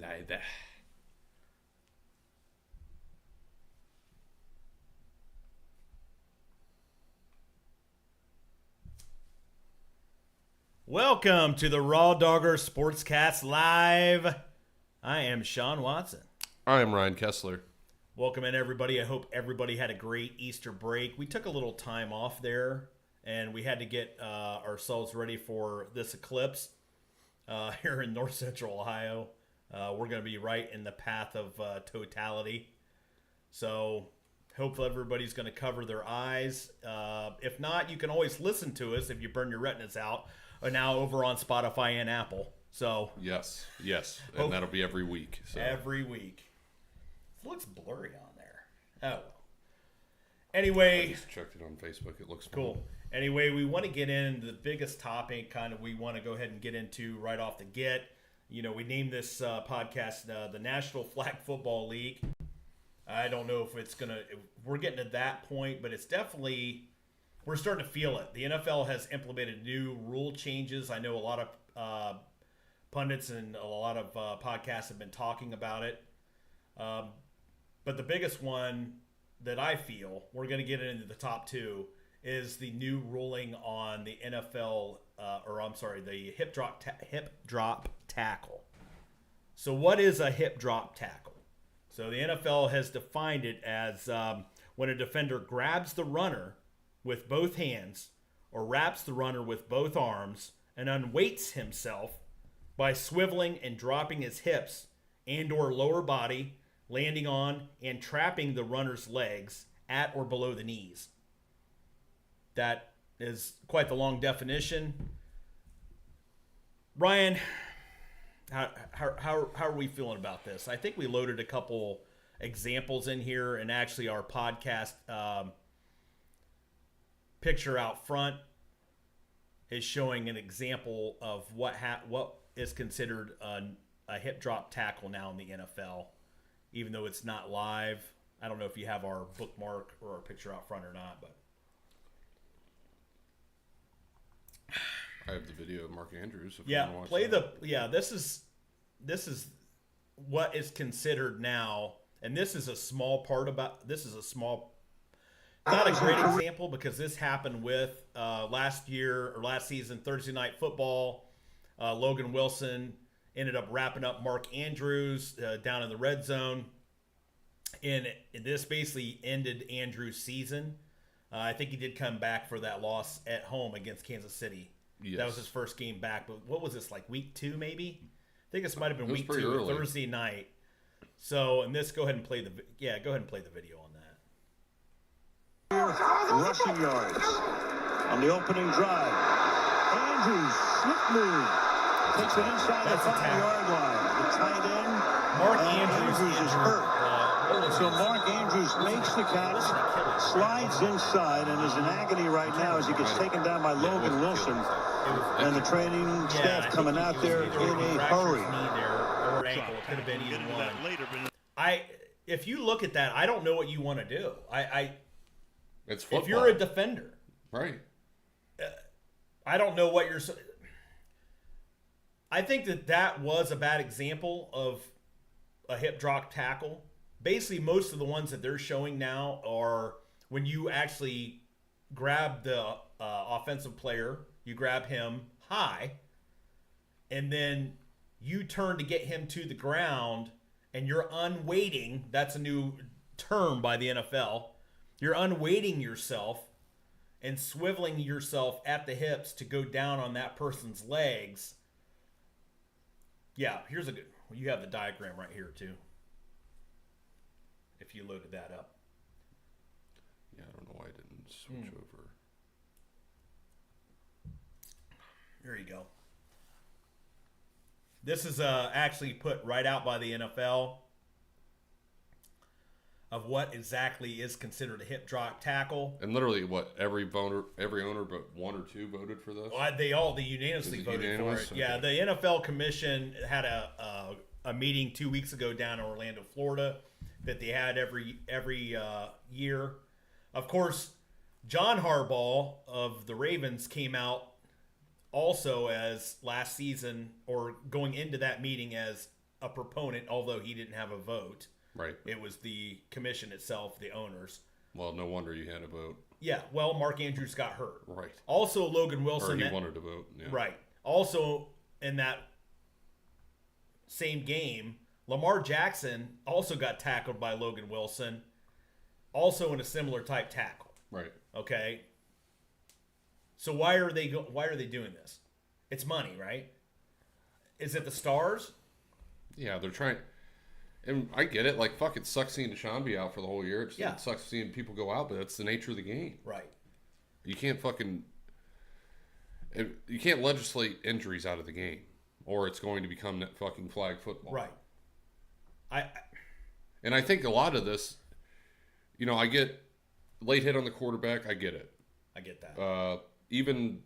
live. Welcome to the RawDawgers Sportscast Live. I am Sean Watson. I am Ryan Kessler. Welcome in, everybody. I hope everybody had a great Easter break. We took a little time off there, and we had to get ourselves ready for this eclipse here in north central Ohio. We're going to be right in the path of totality. So hopefully everybody's going to cover their eyes. If not, you can always listen to us if you burn your retinas out. Now over on Spotify and Apple. So yes, and that'll be every week. So. Every week. It looks blurry on there. Oh. Anyway, I just checked it on Facebook. It looks cool. Fun. Anyway, we want to get into the biggest topic. Kind of, we want to go ahead and get into right off the get. You know, we named this podcast the National Flag Football League. I don't know if it's gonna. We're getting to that point, but it's definitely. We're starting to feel it. The NFL has implemented new rule changes. I know a lot of pundits and a lot of podcasts have been talking about it. But the biggest one that I feel, we're going to get into the top two, is the new ruling on the NFL, the hip drop tackle. So what is a hip drop tackle? So the NFL has defined it as when a defender grabs the runner with both hands or wraps the runner with both arms and unweights himself by swiveling and dropping his hips and or lower body, landing on and trapping the runner's legs at or below the knees. That is quite the long definition. Ryan, how are we feeling about this? I think we loaded a couple examples in here, and actually our podcast picture out front is showing an example of what is considered a hip drop tackle now in the NFL, even though it's not live. I don't know if you have our bookmark or our picture out front or not, but I have the video of Mark Andrews. This is what is considered now, and this is a small part about. This is a small. Not a great example because this happened with last season, Thursday Night Football. Logan Wilson ended up wrapping up Mark Andrews down in the red zone. And this basically ended Andrews' season. I think he did come back for that loss at home against Kansas City. Yes. That was his first game back. But what was this, like week 2 maybe? I think this might have been week 2, early. Thursday night. So, and this, go ahead and play the video on that. Rushing yards on the opening drive. Andrews, swift move, takes it inside the 5-yard line. The tight end, Mark Andrews is hurt. So Mark Andrews makes the catch, slides inside, and is in agony right now as he gets taken down by Logan Wilson. And the training staff coming out there in a hurry. Or ankle. It could have been either one. If you look at that, I don't know what you want to do. It's football. If you're a defender, right? I don't know what you're. I think that was a bad example of a hip drop tackle. Basically, most of the ones that they're showing now are when you actually grab the offensive player, you grab him high, and then you turn to get him to the ground, and you're unweighting. That's a new term by the NFL. You're unweighting yourself and swiveling yourself at the hips to go down on that person's legs. Yeah, here's a good. You have the diagram right here too. If you loaded that up. Yeah, I don't know why I didn't switch over. There you go. This is actually put right out by the NFL of what exactly is considered a hip drop tackle. And literally, every owner but one or two voted for this? They unanimously voted for it. Okay. Yeah, the NFL Commission had a meeting 2 weeks ago down in Orlando, Florida, that they had every year. Of course, John Harbaugh of the Ravens came out also as last season, or going into that meeting, as a proponent, although he didn't have a vote. Right. It was the commission itself, the owners. Well, no wonder you had a vote. Yeah, well, Mark Andrews got hurt. Right. Also, Logan Wilson. Or he wanted to vote. Yeah. Right. Also, in that same game, Lamar Jackson also got tackled by Logan Wilson, also in a similar type tackle. Right. Okay. So why are they doing this? It's money, right? Is it the stars? Yeah, they're trying. And I get it. Like, fuck, it sucks seeing Deshaun be out for the whole year. It sucks seeing people go out, but that's the nature of the game. Right. You can't you can't legislate injuries out of the game, or it's going to become that fucking flag football. Right. And I think a lot of this, I get late hit on the quarterback. I get it. I get that. Even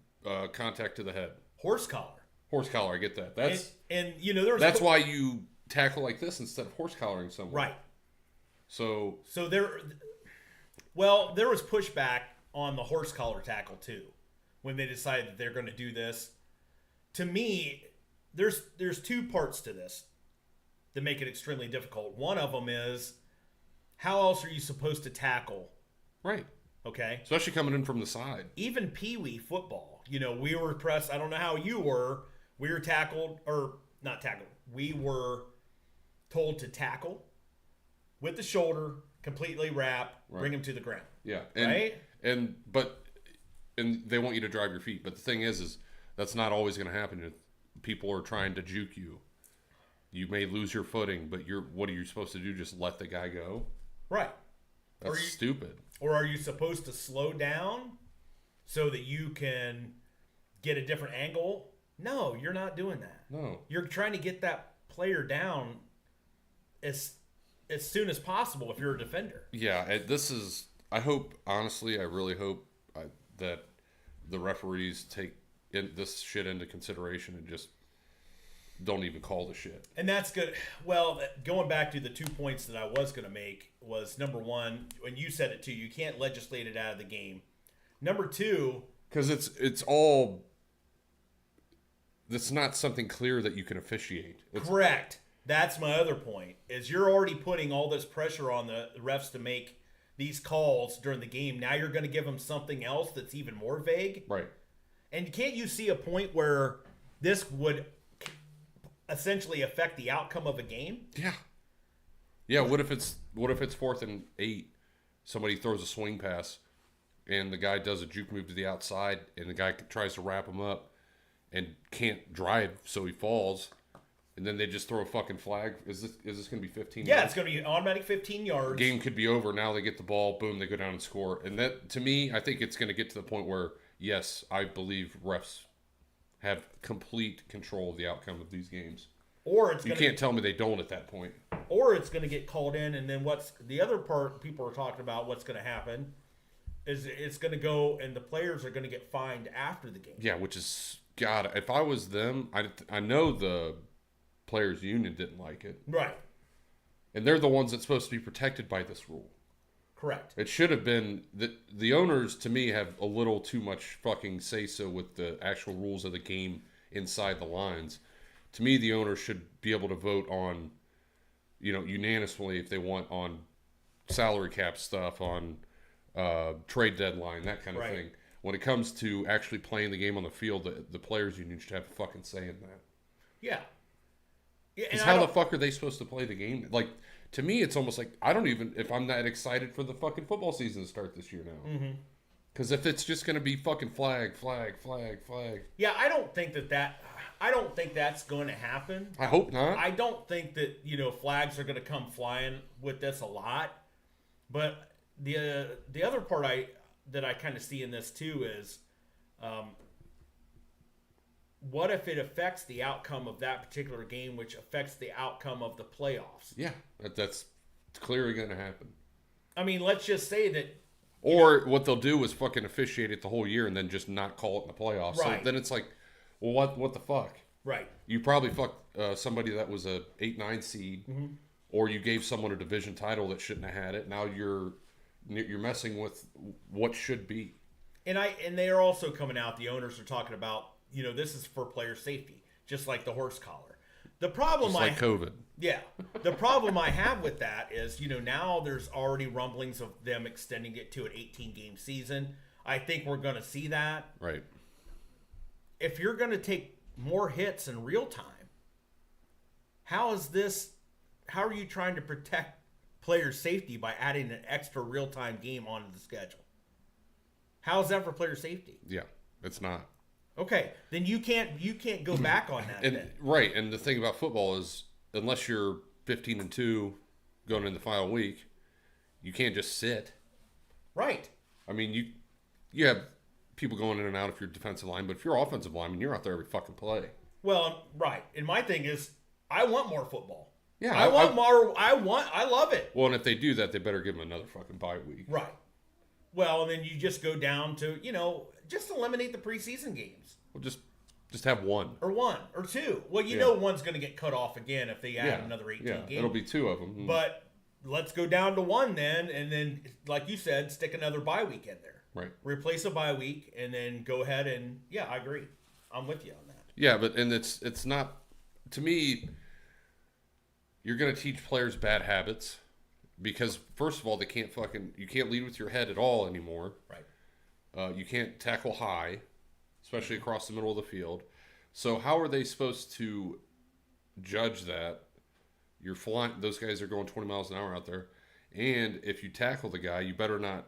contact to the head. Horse collar. I get that. That's that's why you tackle like this instead of horse collaring someone. Right. So there was pushback on the horse collar tackle too, when they decided that they're going to do this. To me, there's two parts to this that make it extremely difficult. One of them is, how else are you supposed to tackle? Right. Okay. Especially coming in from the side. Even Pee-wee football, we were pressed. I don't know how you were. We were tackled, or not tackled. We were told to tackle with the shoulder, completely wrap, bring him to the ground. Yeah. Right? And they want you to drive your feet. But the thing is that's not always going to happen. People are trying to juke you. You may lose your footing, but what are you supposed to do? Just let the guy go? Right. That's stupid. Or are you supposed to slow down so that you can get a different angle? No, you're not doing that. No. You're trying to get that player down as soon as possible if you're a defender. Yeah, I really hope that the referees take this shit into consideration and just don't even call the shit. And that's good. Well, going back to the 2 points that I was going to make was, number one, when you said it too, you can't legislate it out of the game. Number two, because it's not something clear that you can officiate. Correct. That's my other point, is you're already putting all this pressure on the refs to make these calls during the game. Now you're going to give them something else that's even more vague. Right. And can't you see a point where this would essentially affect the outcome of a game? Yeah. Yeah, what if it's 4th and 8, somebody throws a swing pass, and the guy does a juke move to the outside, and the guy tries to wrap him up and can't drive, so he falls, and then they just throw a fucking flag? Is this going to be 15 yards? Yeah, it's going to be automatic 15 yards. Game could be over. Now they get the ball. Boom, they go down and score. And that, to me, I think it's going to get to the point where, yes, I believe refs have complete control of the outcome of these games. Or you can't tell me they don't at that point. Or it's going to get called in, and then what's the other part people are talking about, what's going to happen, is it's going to go, and the players are going to get fined after the game. Yeah, which is, God, if I was them, I know the players' union didn't like it. Right. And they're the ones that's supposed to be protected by this rule. Correct. It should have been, the owners, to me, have a little too much fucking say-so with the actual rules of the game inside the lines. To me, the owners should be able to vote on, unanimously if they want, on salary cap stuff, on trade deadline, that kind of thing. When it comes to actually playing the game on the field, the players' union should have a fucking say in that. Yeah. Because how the fuck are they supposed to play the game? Like, to me, it's almost like, I don't even, if I'm that excited for the fucking football season to start this year now. Because if it's just going to be fucking flag. Yeah, I don't think that's going to happen. I hope not. I don't think that, flags are going to come flying with this a lot. But the other part that I kind of see in this too is, what if it affects the outcome of that particular game, which affects the outcome of the playoffs? Yeah, that's clearly going to happen. I mean, let's just say that. Or what they'll do is fucking officiate it the whole year and then just not call it in the playoffs. Right. So then it's like, well, what the fuck? Right. You probably fucked somebody that was a 8-9 seed, or you gave someone a division title that shouldn't have had it. Now you're messing with what should be. And they are also coming out. The owners are talking about, this is for player safety, just like the horse collar. The problem Just like COVID. Yeah. The problem I have with that is, now there's already rumblings of them extending it to an 18-game season. I think we're going to see that. Right. If you're going to take more hits in real time, how are you trying to protect player safety by adding an extra real-time game onto the schedule? How is that for player safety? Yeah, it's not. Okay, then you can't go back on that. And right, and the thing about football is, unless you're 15-2 going in the final week, you can't just sit. Right. I mean, you have people going in and out if you're defensive line, but if you're offensive lineman, you're out there every fucking play. Well, right. And my thing is, I want more football. Yeah, I want more. I love it. Well, and if they do that, they better give them another fucking bye week. Right. Well, and then you just go down to, just eliminate the preseason games. Well, just have one. Or one, or two. Well, know one's going to get cut off again if they add another 18 games. It'll be two of them. But let's go down to one then, and then, like you said, stick another bye week in there. Right. Replace a bye week, and then go ahead and, I agree. I'm with you on that. Yeah, but it's not, to me, you're going to teach players bad habits because, first of all, you can't lead with your head at all anymore. Right. You can't tackle high, especially across the middle of the field. So how are they supposed to judge that? You're flying; those guys are going 20 miles an hour out there, and if you tackle the guy, you better not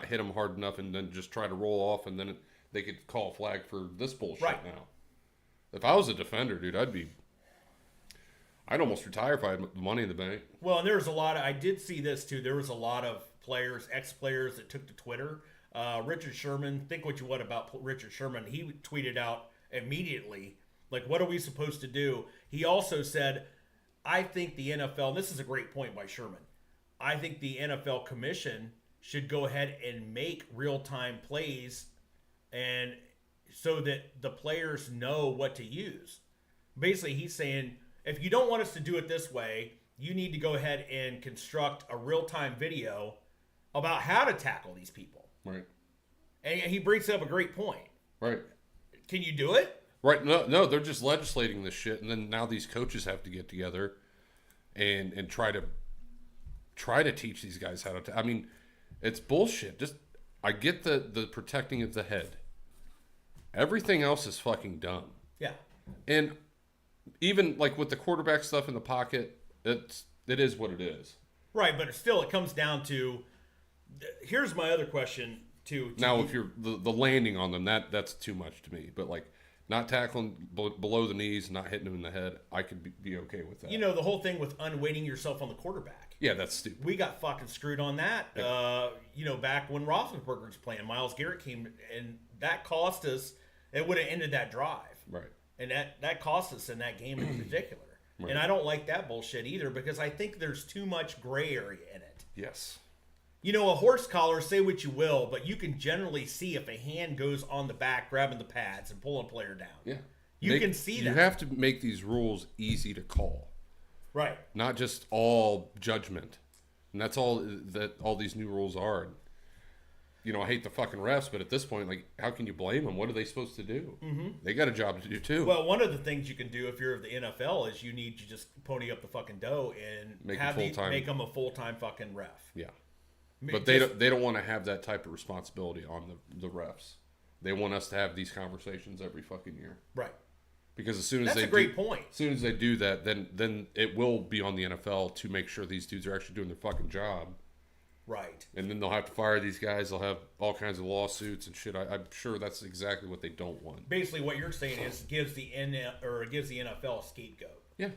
hit him hard enough, and then just try to roll off, and then they could call a flag for this bullshit right. now. If I was a defender, dude, I'd almost retire if I had money in the bank. Well, and there's I did see this too. There was a lot of ex-players that took to Twitter. Richard Sherman, think what you want about Richard Sherman. He tweeted out immediately, what are we supposed to do? He also said, I think the NFL, and this is a great point by Sherman, I think the NFL commission should go ahead and make real-time plays and so that the players know what to use. Basically, he's saying, if you don't want us to do it this way, you need to go ahead and construct a real-time video about how to tackle these people. Right. And he brings up a great point. Right. Can you do it? Right. No, they're just legislating this shit, and then now these coaches have to get together and try to teach these guys how to. I mean, it's bullshit. I get the protecting of the head. Everything else is fucking dumb. Yeah. And even with the quarterback stuff in the pocket, it is what it is. Right, but still, it comes down to. Here's my other question too. Now, if you're the landing on them, that's too much to me. But not tackling below the knees, not hitting them in the head, I could be okay with that. The whole thing with unweighting yourself on the quarterback. Yeah, that's stupid. We got fucking screwed on that. Yeah. Back when Roethlisberger was playing, Myles Garrett came, and that cost us. It would have ended that drive. Right. And that cost us in that game in particular. Right. And I don't like that bullshit either because I think there's too much gray area in it. Yes. A horse collar, say what you will, but you can generally see if a hand goes on the back, grabbing the pads and pulling a player down. Yeah. You can see that. You have to make these rules easy to call. Right. Not just all judgment. And that's all that all these new rules are. I hate the fucking refs, but at this point, how can you blame them? What are they supposed to do? Mm-hmm. They got a job to do, too. Well, one of the things you can do if you're the NFL is you need to just pony up the fucking dough and make them a full-time fucking ref. Yeah. But they don't want to have that type of responsibility on the refs. They want us to have these conversations every fucking year. Right. Because as soon as That's a great point. As soon as they do that, then it will be on the NFL to make sure these dudes are actually doing their fucking job. Right. And then they'll have to fire these guys. They'll have all kinds of lawsuits and shit. I'm sure that's exactly what they don't want. Basically, what you're saying is it gives the NFL a scapegoat. Yeah.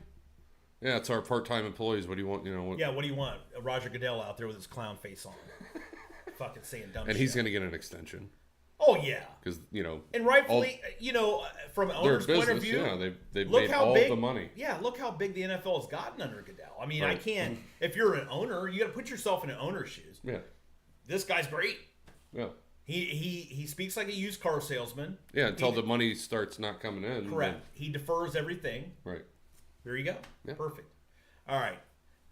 Yeah, it's our part-time employees. What do you want? Yeah, what do you want? Roger Goodell out there with his clown face on. Fucking saying dumb shit. And he's going to get an extension. Oh, yeah. Because, And rightfully, from an owner's point of view. Yeah, they've made all the money. Yeah, look how big the NFL has gotten under Goodell. I mean, right. I can't. If you're an owner, you got to put yourself in an owner's shoes. Yeah. This guy's great. Yeah. He speaks like a used car salesman. Yeah, until the money starts not coming in. Correct. He defers everything. Right. There you go. Yeah. Perfect. All right.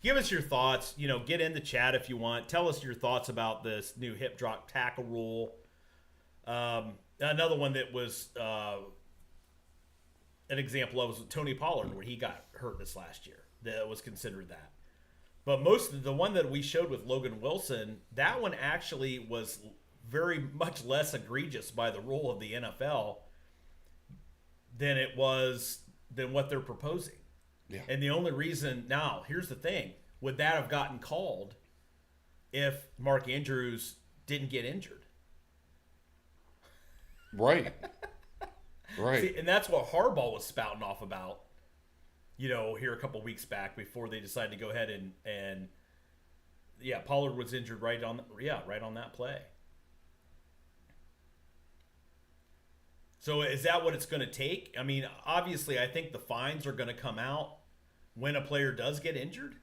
Give us your thoughts. Get in the chat if you want. Tell us your thoughts about this new hip drop tackle rule. Another one that was an example of was Tony Pollard, where he got hurt this last year. That was considered that. But most of the one that we showed with Logan Wilson, that one actually was very much less egregious by the rule of the NFL than it was than what they're proposing. Yeah. And the only reason now, here's the thing, would that have gotten called if Mark Andrews didn't get injured? Right. Right. See, and that's what Harbaugh was spouting off about, here a couple weeks back before they decided to go ahead and Pollard was injured right on that play. So is that what it's going to take? I mean, obviously, I think the fines are going to come out when a player does get injured.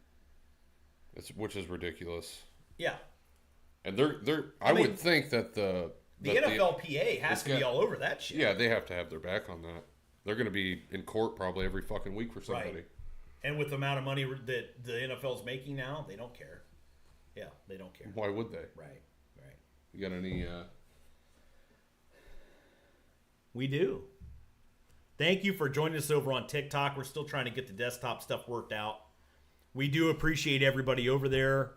Which is ridiculous. Yeah. And I would think that the NFLPA has to be all over that shit. Yeah, they have to have their back on that. They're going to be in court probably every fucking week for somebody. Right. And with the amount of money that the NFL's making now, they don't care. Yeah, they don't care. Why would they? Right. You got any... We do. Thank you for joining us over on TikTok. We're still trying to get the desktop stuff worked out. We do appreciate everybody over there.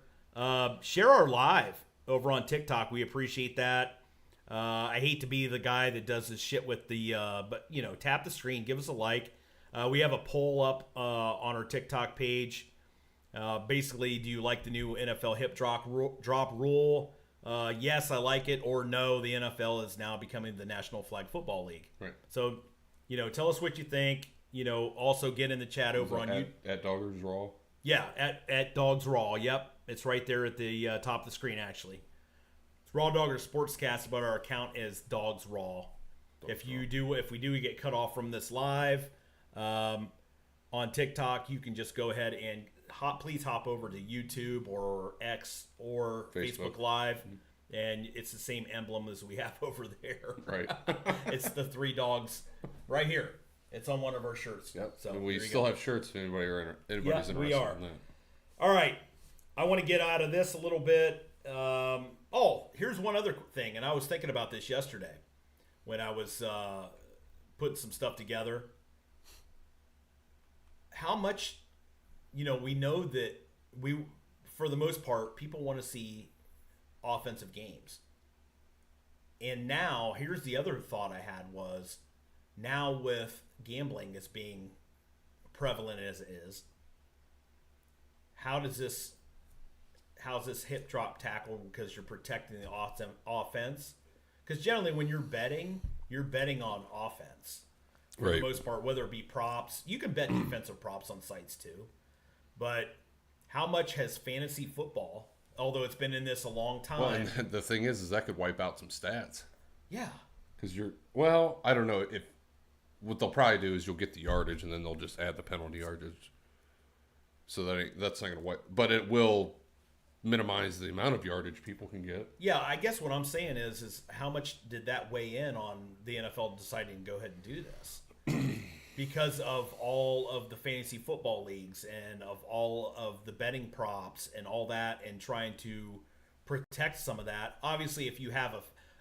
Share our live over on TikTok. We appreciate that. I hate to be the guy that does this shit with the, but tap the screen, give us a like. We have a poll up on our TikTok page. Basically, do you like the new NFL hip drop rule? Yes, I like it, or no, the NFL is now becoming the National Flag Football League. Right. So, tell us what you think. Also get in the chat over on you. At Doggers Raw? Yeah, at Dogs Raw. Yep. It's right there at the top of the screen, actually. It's RawDawgers Sportscast, but our account is Dogs Raw. If we do get cut off from this live on TikTok, you can just go ahead and please hop over to YouTube or X or Facebook Live, and it's the same emblem as we have over there. Right. It's the 3 dogs right here. It's on one of our shirts. Yep. So and we still have shirts if anybody's interested we are. in that. All right. I want to get out of this a little bit. Here's one other thing, and I was thinking about this yesterday when I was putting some stuff together. How much, we know that for the most part, people want to see offensive games. And now, here's the other thought I had was, now with gambling as being prevalent as it is, how's this hip drop tackle because you're protecting the offense? Because generally when you're betting on offense for the most part, whether it be props. You can bet defensive props on sites too. But how much has fantasy football, although it's been in this a long time. Well, and the thing is that could wipe out some stats. Yeah. Because I don't know. What they'll probably do is you'll get the yardage and then they'll just add the penalty yardage. So that's not going to wipe. But it will minimize the amount of yardage people can get. Yeah, I guess what I'm saying is how much did that weigh in on the NFL deciding to go ahead and do this? Because of all of the fantasy football leagues and of all of the betting props and all that, and trying to protect some of that. Obviously, if you have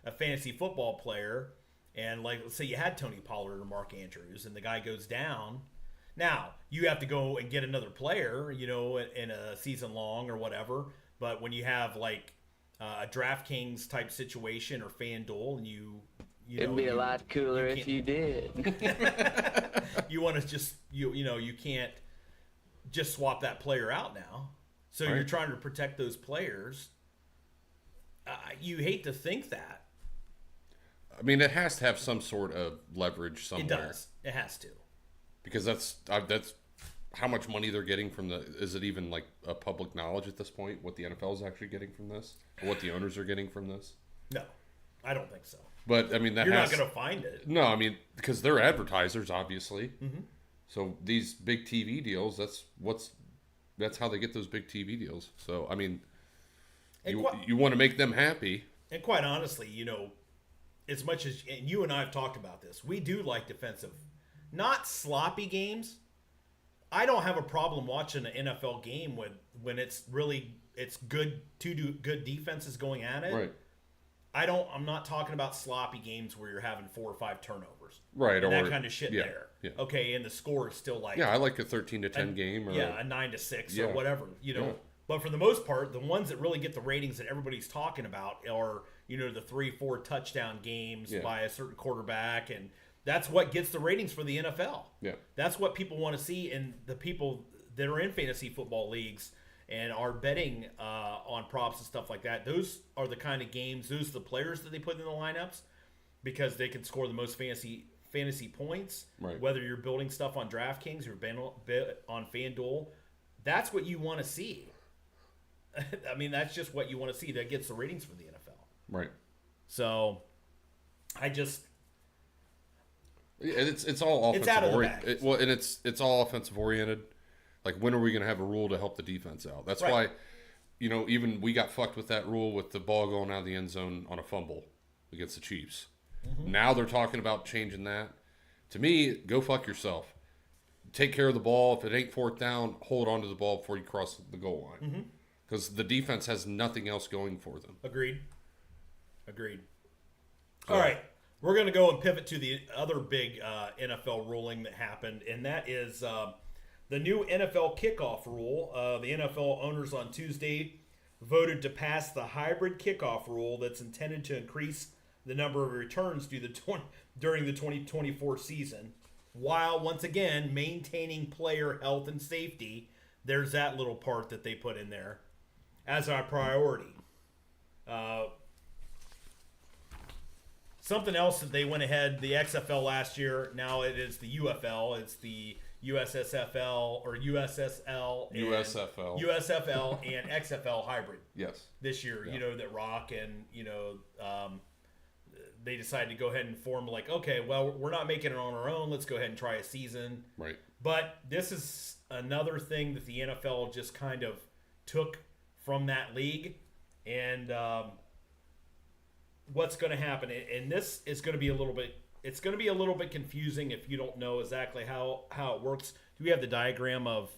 a fantasy football player, and let's say you had Tony Pollard or Mark Andrews, and the guy goes down, now you have to go and get another player, in a season long or whatever. But when you have a DraftKings type situation or FanDuel, and it'd be a lot cooler if you did. You want to just you can't just swap that player out now. So right. You're trying to protect those players. You hate to think that. I mean, it has to have some sort of leverage somewhere. It does. It has to. Because that's how much money they're getting from is it even a public knowledge at this point what the NFL is actually getting from this, or what the owners are getting from this? No, I don't think so. But I mean, you're not going to find it. No, I mean, because they're advertisers, obviously. Mm-hmm. So these big TV deals, that's how they get those big TV deals. So I mean, you want to make them happy. And quite honestly, as much as and you and I have talked about this, we do like defensive, not sloppy games. I don't have a problem watching an NFL game when it's good defenses going at it. Right. I'm not talking about sloppy games where you're having 4 or 5 turnovers. Right. And or that kind of shit there. Yeah. Okay, and the score is still like... Yeah, I like a 13-10 game. Or a 9-6 yeah. or whatever, Yeah. But for the most part, the ones that really get the ratings that everybody's talking about are, the 3-4 touchdown games by a certain quarterback, and that's what gets the ratings for the NFL. Yeah. That's what people want to see, and the people that are in fantasy football leagues and are betting on props and stuff like that, those are the kind of games, those are the players that they put in the lineups because they can score the most fantasy points. Right. Whether you're building stuff on DraftKings or on FanDuel, that's what you want to see. I mean, that's just what you want to see. That gets the ratings for the NFL. Right. So, it's all offensive. It's out of the bag. And it's all offensive oriented. Like, when are we going to have a rule to help the defense out? That's why, even we got fucked with that rule with the ball going out of the end zone on a fumble against the Chiefs. Mm-hmm. Now they're talking about changing that. To me, go fuck yourself. Take care of the ball. If it ain't 4th down, hold on to the ball before you cross the goal line. Because the defense has nothing else going for them. Agreed. All right. We're going to go and pivot to the other big NFL ruling that happened, and that is the new NFL kickoff rule. The NFL owners on Tuesday voted to pass the hybrid kickoff rule that's intended to increase the number of returns during the 2024 season, while once again maintaining player health and safety. There's that little part that they put in there as our priority. Something else that they went ahead, the XFL last year, now it is the UFL. It's the USSFL or USSL. USFL and XFL hybrid. Yes. This year, that Rock and, they decided to go ahead and form okay, well, we're not making it on our own. Let's go ahead and try a season. Right. But this is another thing that the NFL just kind of took from that league. And what's going to happen, and this is going to be a little bit confusing if you don't know exactly how it works. Do we have the diagram of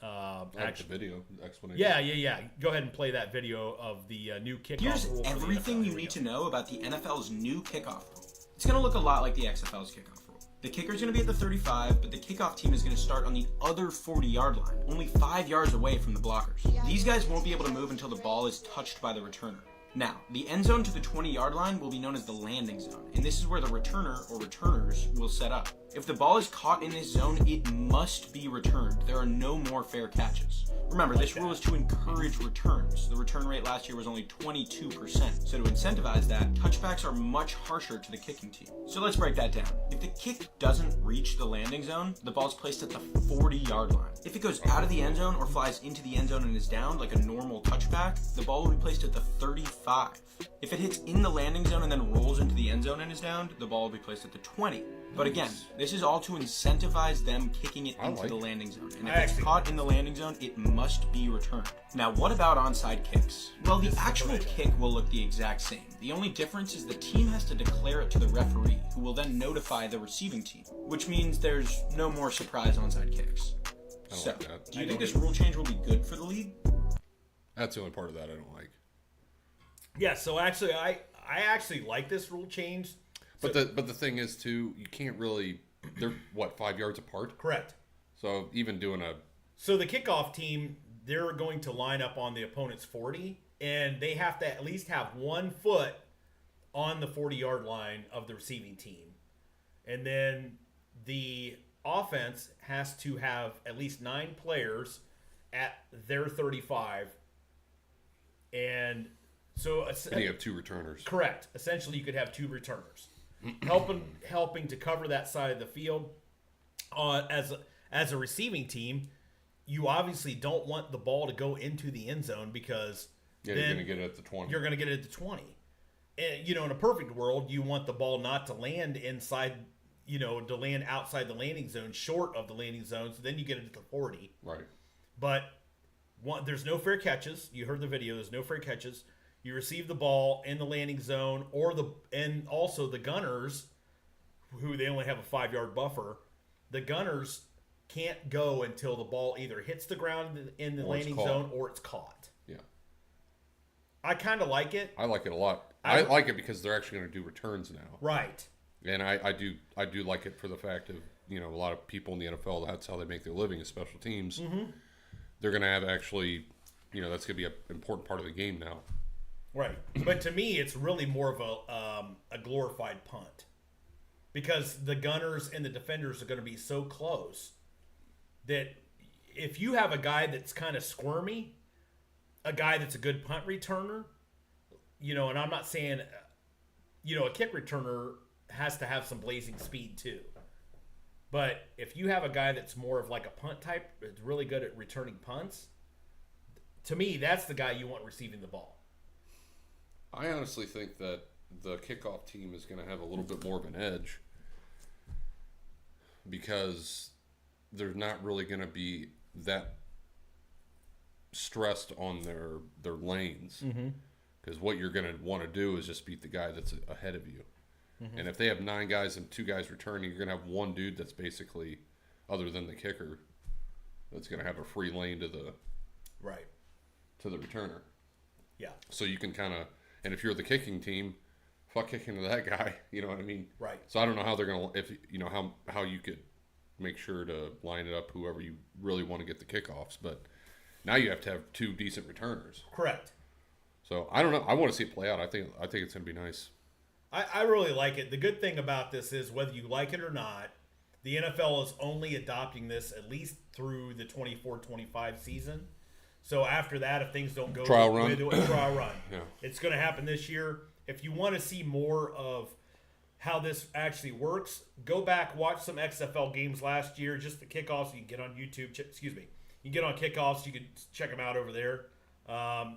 the video explanation? Yeah. Go ahead and play that video of the new kickoff Here's rule. Here's everything you need to know about the NFL's new kickoff rule. It's going to look a lot like the XFL's kickoff rule. The kicker's going to be at the 35, but the kickoff team is going to start on the other 40-yard line, only 5 yards away from the blockers. These guys won't be able to move until the ball is touched by the returner. Now, the end zone to the 20-yard line will be known as the landing zone, and this is where the returner or returners will set up. If the ball is caught in this zone, it must be returned. There are no more fair catches. Remember, this rule is to encourage returns. The return rate last year was only 22%, so to incentivize that, touchbacks are much harsher to the kicking team. So let's break that down. If the kick doesn't reach the landing zone, the ball is placed at the 40-yard line. If it goes out of the end zone or flies into the end zone and is down, like a normal touchback, the ball will be placed at the 35. If it hits in the landing zone and then rolls into the end zone and is downed, the ball will be placed at the 20. But again, this is all to incentivize them kicking it into the landing zone. And if it's caught in the landing zone, it must be returned. Now, what about onside kicks? Well, the actual kick will look the exact same. The only difference is the team has to declare it to the referee, who will then notify the receiving team, which means there's no more surprise onside kicks. So, do you think this rule change will be good for the league? That's the only part of that I don't like. Yeah, so actually, I actually like this rule change. But the thing is, too, you can't really... They're, 5 yards apart? Correct. So even doing a... So the kickoff team, they're going to line up on the opponent's 40, and they have to at least have 1 foot on the 40-yard line of the receiving team. And then the offense has to have at least 9 players at their 35. And so... And you have 2 returners. Correct. Essentially, you could have 2 returners. helping to cover that side of the field. As a receiving team, you obviously don't want the ball to go into the end zone because you're going to get it at the 20. You're going to get it at the 20. And, in a perfect world, you want the ball not to land inside, to land outside the landing zone, short of the landing zone, so then you get it at the 40. Right. But there's no fair catches. You heard the video. There's no fair catches. You receive the ball in the landing zone, and also the gunners, who they only have a 5-yard buffer. The gunners can't go until the ball either hits the ground in the landing zone or it's caught. Yeah. I kind of like it. I like it a lot. I like it because they're actually going to do returns now. Right. And I do like it for the fact of, a lot of people in the NFL, that's how they make their living is special teams. Mm-hmm. They're going to have actually, that's going to be an important part of the game now. Right. But to me, it's really more of a glorified punt. Because the gunners and the defenders are going to be so close that if you have a guy that's kind of squirmy, a guy that's a good punt returner, and I'm not saying, a kick returner has to have some blazing speed too. But if you have a guy that's more of like a punt type, that's really good at returning punts, to me, that's the guy you want receiving the ball. I honestly think that the kickoff team is going to have a little bit more of an edge because they're not really going to be that stressed on their lanes. Because what you're going to want to do is just beat the guy that's ahead of you. And if they have 9 guys and 2 guys returning, you're going to have one dude that's basically, other than the kicker, that's going to have a free lane to the returner. Yeah. So you can kind of, and if you're the kicking team, fuck kicking to that guy. You know what I mean? Right. So I don't know how they're going to, if how you could make sure to line it up whoever you really want to get the kickoffs, but now you have to have 2 decent returners. Correct. So I don't know. I want to see it play out. I think it's going to be nice. I really like it. The good thing about this is whether you like it or not, the NFL is only adopting this at least through the 24-25 season. So after that, if things don't go trial run, yeah. It's going to happen this year. If you want to see more of how this actually works, go back, watch some XFL games last year, just the kickoffs. You can get on YouTube. Excuse me. You can get on kickoffs. You can check them out over there. I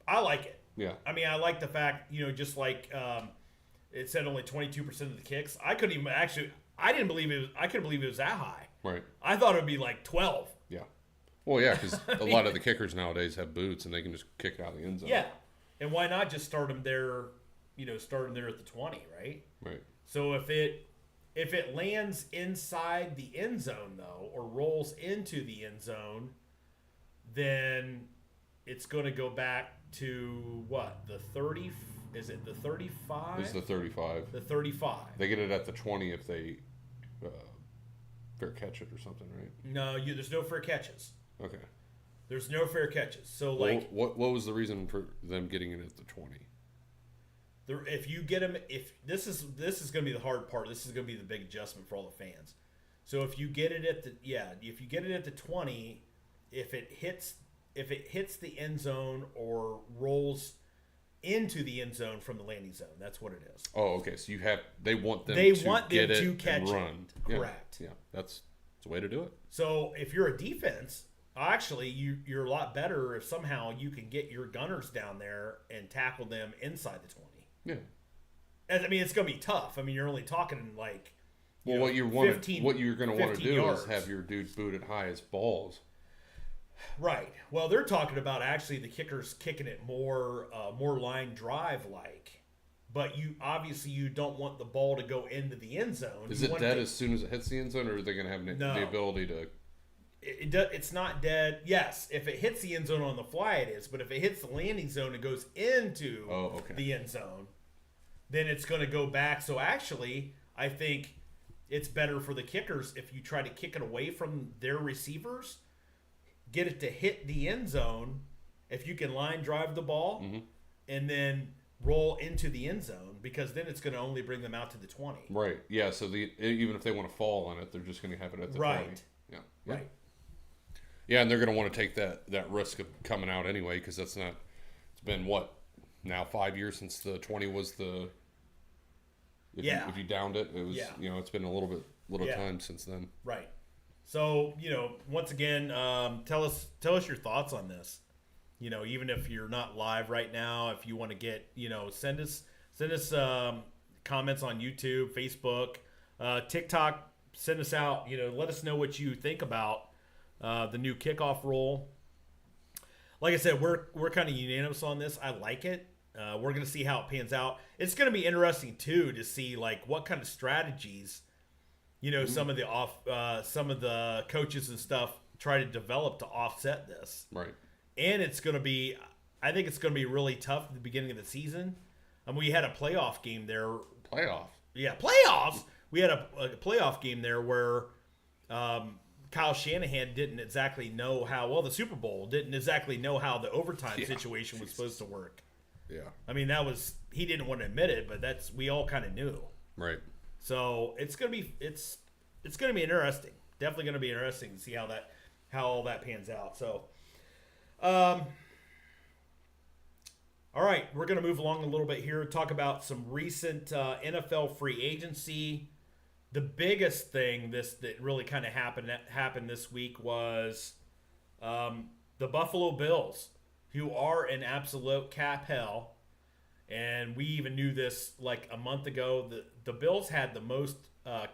like it. Yeah. I mean, I like the fact, just like it said only 22% of the kicks. I couldn't even I couldn't believe it was that high. Right. I thought it would be like 12. Yeah. Well, yeah, because a lot of the kickers nowadays have boots and they can just kick it out of the end zone. Yeah. And why not just start them there, start them there at the 20, right? Right. So if it lands inside the end zone, though, or rolls into the end zone, then it's going to go back to what? The 30? Is it the 35? It's the 35. The 35. They get it at the 20 if they fair catch it or something, right? No, there's no fair catches. Okay. There's no fair catches. So what was the reason for them getting it at the 20? If you get them, if this is going to be the hard part. This is going to be the big adjustment for all the fans. So if you get it at the 20, if it hits the end zone or rolls into the end zone from the landing zone, that's what it is. Oh, okay. So they want them to catch and run. It. Correct. Yeah, that's the way to do it. So if you're a defense, actually you're a lot better if somehow you can get your gunners down there and tackle them inside the 20. Yeah. I mean, it's going to be tough. I mean, you're only talking like what you're going to want to do yards. is have your dude booted high as balls. Right. Well, they're talking about actually the kickers kicking it more line drive like, but you don't want the ball to go into the end zone. Is it dead as soon as it hits the end zone, or are they going to have the ability to? It's not dead. Yes, if it hits the end zone on the fly, it is. But if it hits the landing zone and goes into the end zone, then it's going to go back. So actually, I think it's better for the kickers if you try to kick it away from their receivers. Get it to hit the end zone if you can line drive the ball and then roll into the end zone, because then it's going to only bring them out to the 20. Right. Yeah. So even if they want to fall on it, they're just going to have it at the 20. Yeah. Right. Yeah, and they're going to want to take that risk of coming out anyway, because it's been what now 5 years since the 20 was the. If you downed it, it was it's been a little time since then. Right. So, once again, tell us your thoughts on this. Even if you're not live right now, if you want to get, send us comments on YouTube, Facebook, TikTok. Send us out. Let us know what you think about the new kickoff rule. Like I said, we're kind of unanimous on this. I like it. We're going to see how it pans out. It's going to be interesting too to see like what kind of strategies. Some of the coaches and stuff try to develop to offset this. Right. And it's going to be, I think it's going to be really tough at the beginning of the season. And we had a playoff game there. Playoff? Yeah, playoffs. We had a playoff game there where Kyle Shanahan didn't exactly know how, well, the Super Bowl didn't exactly know how the overtime situation was supposed to work. Yeah. I mean, he didn't want to admit it, but we all kind of knew. Right. So it's gonna be interesting. Definitely gonna be interesting to see how all that pans out. So, all right, we're gonna move along a little bit here. Talk about some recent NFL free agency. The biggest thing that really kind of happened this week was the Buffalo Bills, who are in absolute cap hell. And we even knew this like a month ago. The Bills had the most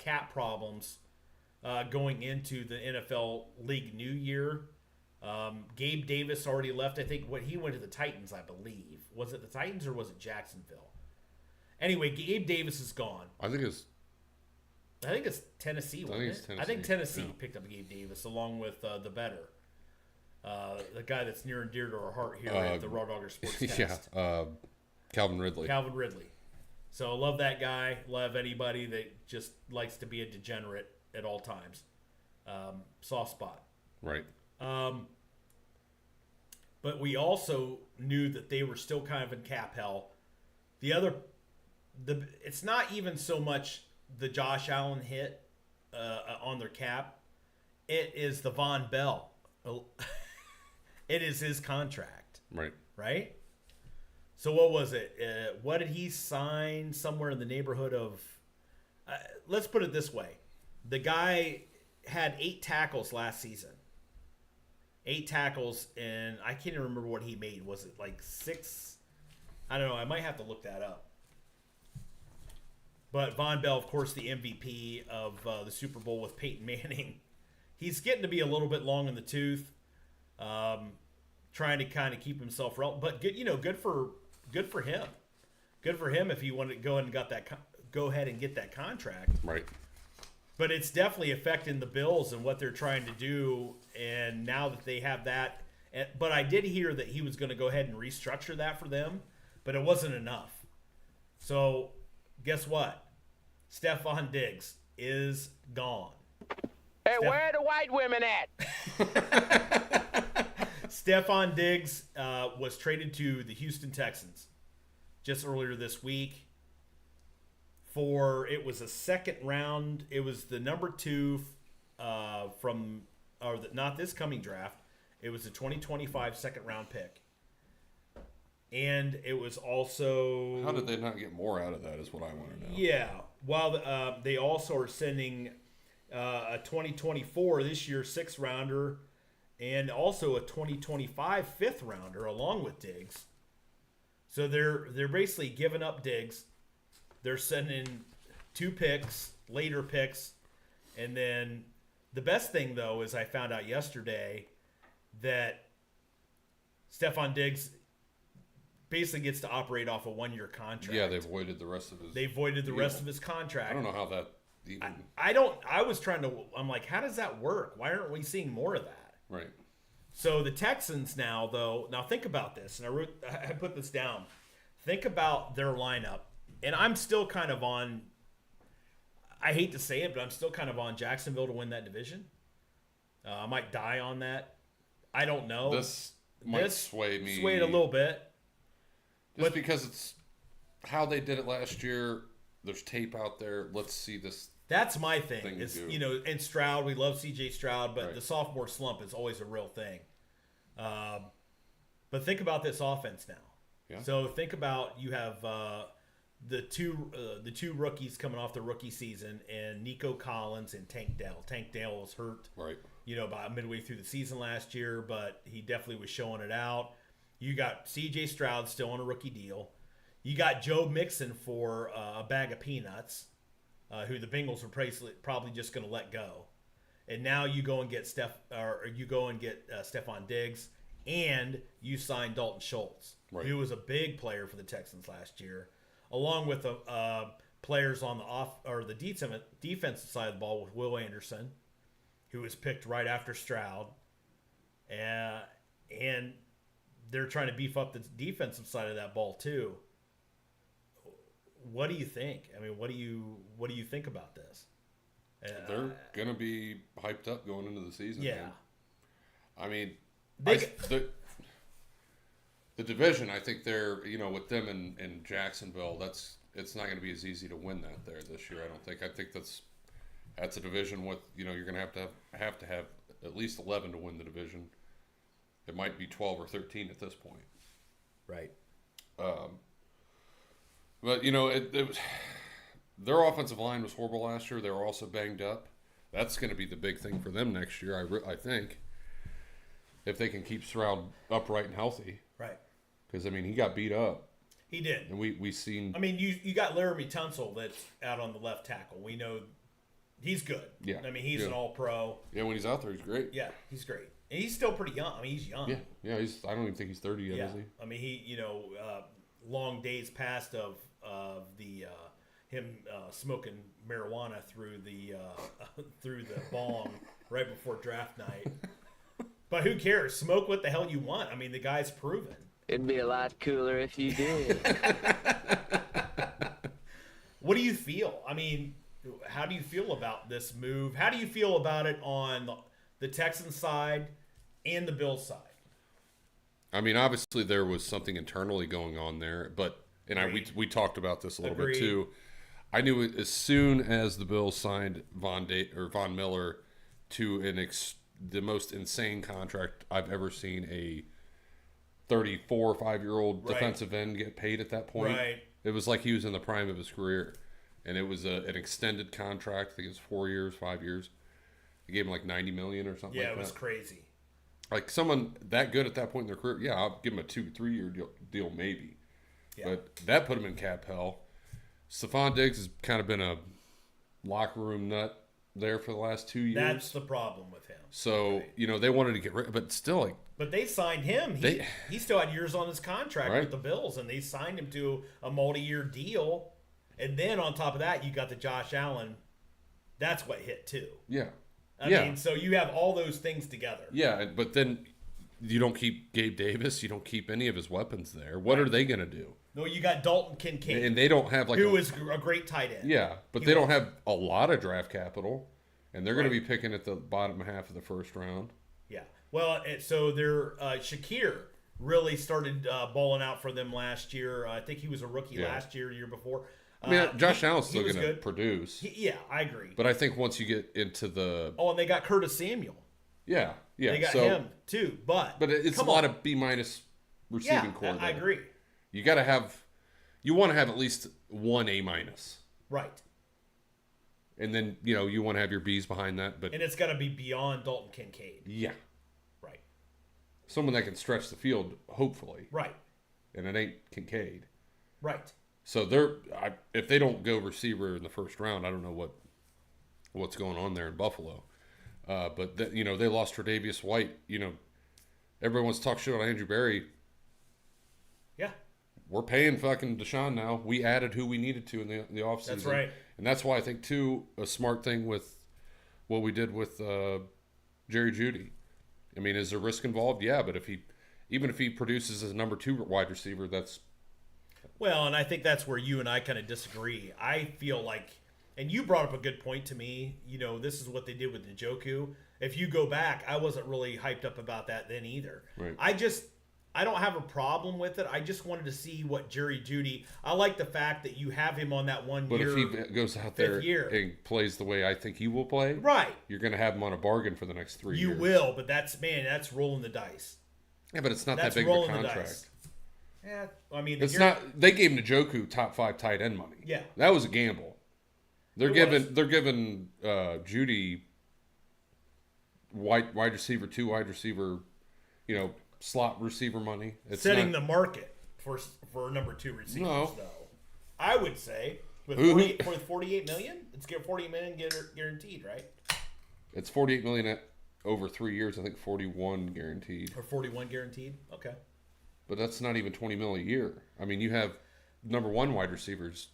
cap problems going into the NFL League New Year. Gabe Davis already left. I think he went to the Titans, I believe. Was it the Titans or was it Jacksonville? Anyway, Gabe Davis is gone. I think it's Tennessee, wasn't it? Tennessee. I think Tennessee picked up Gabe Davis along with the better. The guy that's near and dear to our heart here at the RawDawgers Sportscast. Yeah, Calvin Ridley. So love that guy. Love anybody that just likes to be a degenerate at all times. Soft spot. Right. But we also knew that they were still kind of in cap hell. It's not even so much the Josh Allen hit on their cap. It is the Von Bell. It is his contract. Right? So what was it? What did he sign? Somewhere in the neighborhood of... let's put it this way. The guy had 8 tackles last season. 8 tackles, and I can't even remember what he made. Was it like 6? I don't know. I might have to look that up. But Von Bell, of course, the MVP of the Super Bowl with Peyton Manning. He's getting to be a little bit long in the tooth. Trying to kind of keep himself relevant. But, good for him. Good for him if he wanted to go ahead and get that contract. Right. But it's definitely affecting the Bills and what they're trying to do. And now that they have that, but I did hear that he was going to go ahead and restructure that for them, but it wasn't enough. So guess what? Stephon Diggs is gone. Hey, where are the white women at? Stephon Diggs was traded to the Houston Texans just earlier this week. It was a second round. It was the number 2 not this coming draft. It was a 2025 second round pick. And it was also... How did they not get more out of that is what I want to know. Yeah. While they also are sending a 2024 this year 6th rounder and also a 2025 5th rounder along with Diggs. So they're basically giving up Diggs. They're sending 2 picks, later picks, and then the best thing though is I found out yesterday that Stephon Diggs basically gets to operate off a 1-year contract. Yeah, they voided the rest of his. They voided the rest of his contract. I don't know how that even. I'm like, how does that work? Why aren't we seeing more of that? Right. So the Texans now think about this, and I put this down. Think about their lineup, and I'm still kind of on. I hate to say it, but I'm still kind of on Jacksonville to win that division. I might die on that. I don't know. This might sway me. Sway it a little bit. Just because it's how they did it last year. There's tape out there. Let's see this. That's my thing. And Stroud, we love C.J. Stroud, but right. The sophomore slump is always a real thing. But think about this offense now. Yeah. So think about you have the two rookies coming off the rookie season, and Nico Collins and Tank Dell. Tank Dell was hurt, right? About midway through the season last year, but he definitely was showing it out. You got C.J. Stroud still on a rookie deal. You got Joe Mixon for a bag of peanuts, who the Bengals were probably just going to let go. And now you go and get Stephon Diggs, and you sign Dalton Schultz, right, who was a big player for the Texans last year, along with players on the defensive side of the ball with Will Anderson, who was picked right after Stroud, and they're trying to beef up the defensive side of that ball too. What do you think? I mean, what do you think about this? They're gonna be hyped up going into the season. Yeah. Man. I mean, the division. I think they're with them in Jacksonville. It's not going to be as easy to win that there this year. I don't think. I think that's a division with you're going to have at least 11 to win the division. It might be 12 or 13 at this point. Right. But their offensive line was horrible last year. They were also banged up. That's going to be the big thing for them next year. I think if they can keep Stroud upright and healthy. Right. Because he got beat up. He did. And we seen. I mean, you got Laramie Tunsil that's out on the left tackle. We know he's good. Yeah. I mean, he's an All-Pro. Yeah, when he's out there, he's great. Yeah, he's great. And he's still pretty young. I mean, he's young. Yeah. I don't even think he's 30 yet, is he? I mean, he long days past of him smoking marijuana through the bong right before draft night. But who cares? Smoke what the hell you want. I mean, the guy's proven. It'd be a lot cooler if you did. What do you feel? I mean, how do you feel about this move? How do you feel about it on the Texans side and the Bills side? I mean, obviously there was something internally going on there, but we talked about this a little bit too. I knew it as soon as the Bills signed Von Miller to the most insane contract I've ever seen a 34 or 5-year-old defensive end get paid at that point. Right. It was like he was in the prime of his career, and it was an extended contract. I think it was 4 years, 5 years. They gave him like $90 million or something. Yeah, like it was that. crazy. Like someone that good at that point in their career, yeah, I'll give him a 2-3 year deal maybe. Yeah. But that put him in cap hell. Stephon Diggs has kind of been a locker room nut there for the last 2 years. That's the problem with him. So, they wanted to get rid, but still, But they signed him. He still had years on his contract with the Bills, and they signed him to a multi-year deal. And then on top of that, you got the Josh Allen. That's what hit too. Yeah. I mean, so you have all those things together. Yeah, but then you don't keep Gabe Davis. You don't keep any of his weapons there. What are they going to do? No, you got Dalton Kincaid. And they don't have who is a great tight end. Yeah, but they don't have a lot of draft capital. And they're going to be picking at the bottom half of the first round. Yeah. Well, so they're Shakir really started balling out for them last year. I think he was a rookie last year, year before. I mean, Josh Allen's still going to produce. Yeah, I agree. But I think once you get into the... Oh, and they got Curtis Samuel. Yeah. They got him, too. But it's a lot of B- receiving core. I agree. You got to have... You want to have at least one A-. Right. And then, you want to have your B's behind that. But and it's got to be beyond Dalton Kincaid. Yeah. Right. Someone that can stretch the field, hopefully. Right. And it ain't Kincaid. Right. So if they don't go receiver in the first round, I don't know what's going on there in Buffalo. But they lost Tre'Davious White. Everyone wants to talk shit on Andrew Berry. Yeah. We're paying fucking Deshaun now. We added who we needed to in the offseason. That's right. And that's why I think, too, a smart thing with what we did with Jerry Jeudy. I mean, is there risk involved? Yeah, but even if he produces as a number 2 wide receiver, that's... Well, and I think that's where you and I kind of disagree. I feel like, and you brought up a good point to me, this is what they did with Njoku. If you go back, I wasn't really hyped up about that then either. Right. I don't have a problem with it. I just wanted to see what Jerry Jeudy. I like the fact that you have him on that 1 year. But if he goes out there and plays the way I think he will play, right, you're going to have him on a bargain for the next 3 years. You will, but that's rolling the dice. Yeah, but it's not that big of a contract. Yeah, I mean, it's not. They gave Njoku top 5 tight end money. Yeah, that was a gamble. They're giving Jeudy wide receiver 2, wide receiver, slot receiver money. It's setting the market for number 2 receivers, though. I would say with 48 million, it's get 40 million guaranteed, right? It's 48 million over 3 years. I think 41 guaranteed. Or 41 guaranteed. Okay. But that's not even 20 mil a year. I mean, you have number 1 wide receivers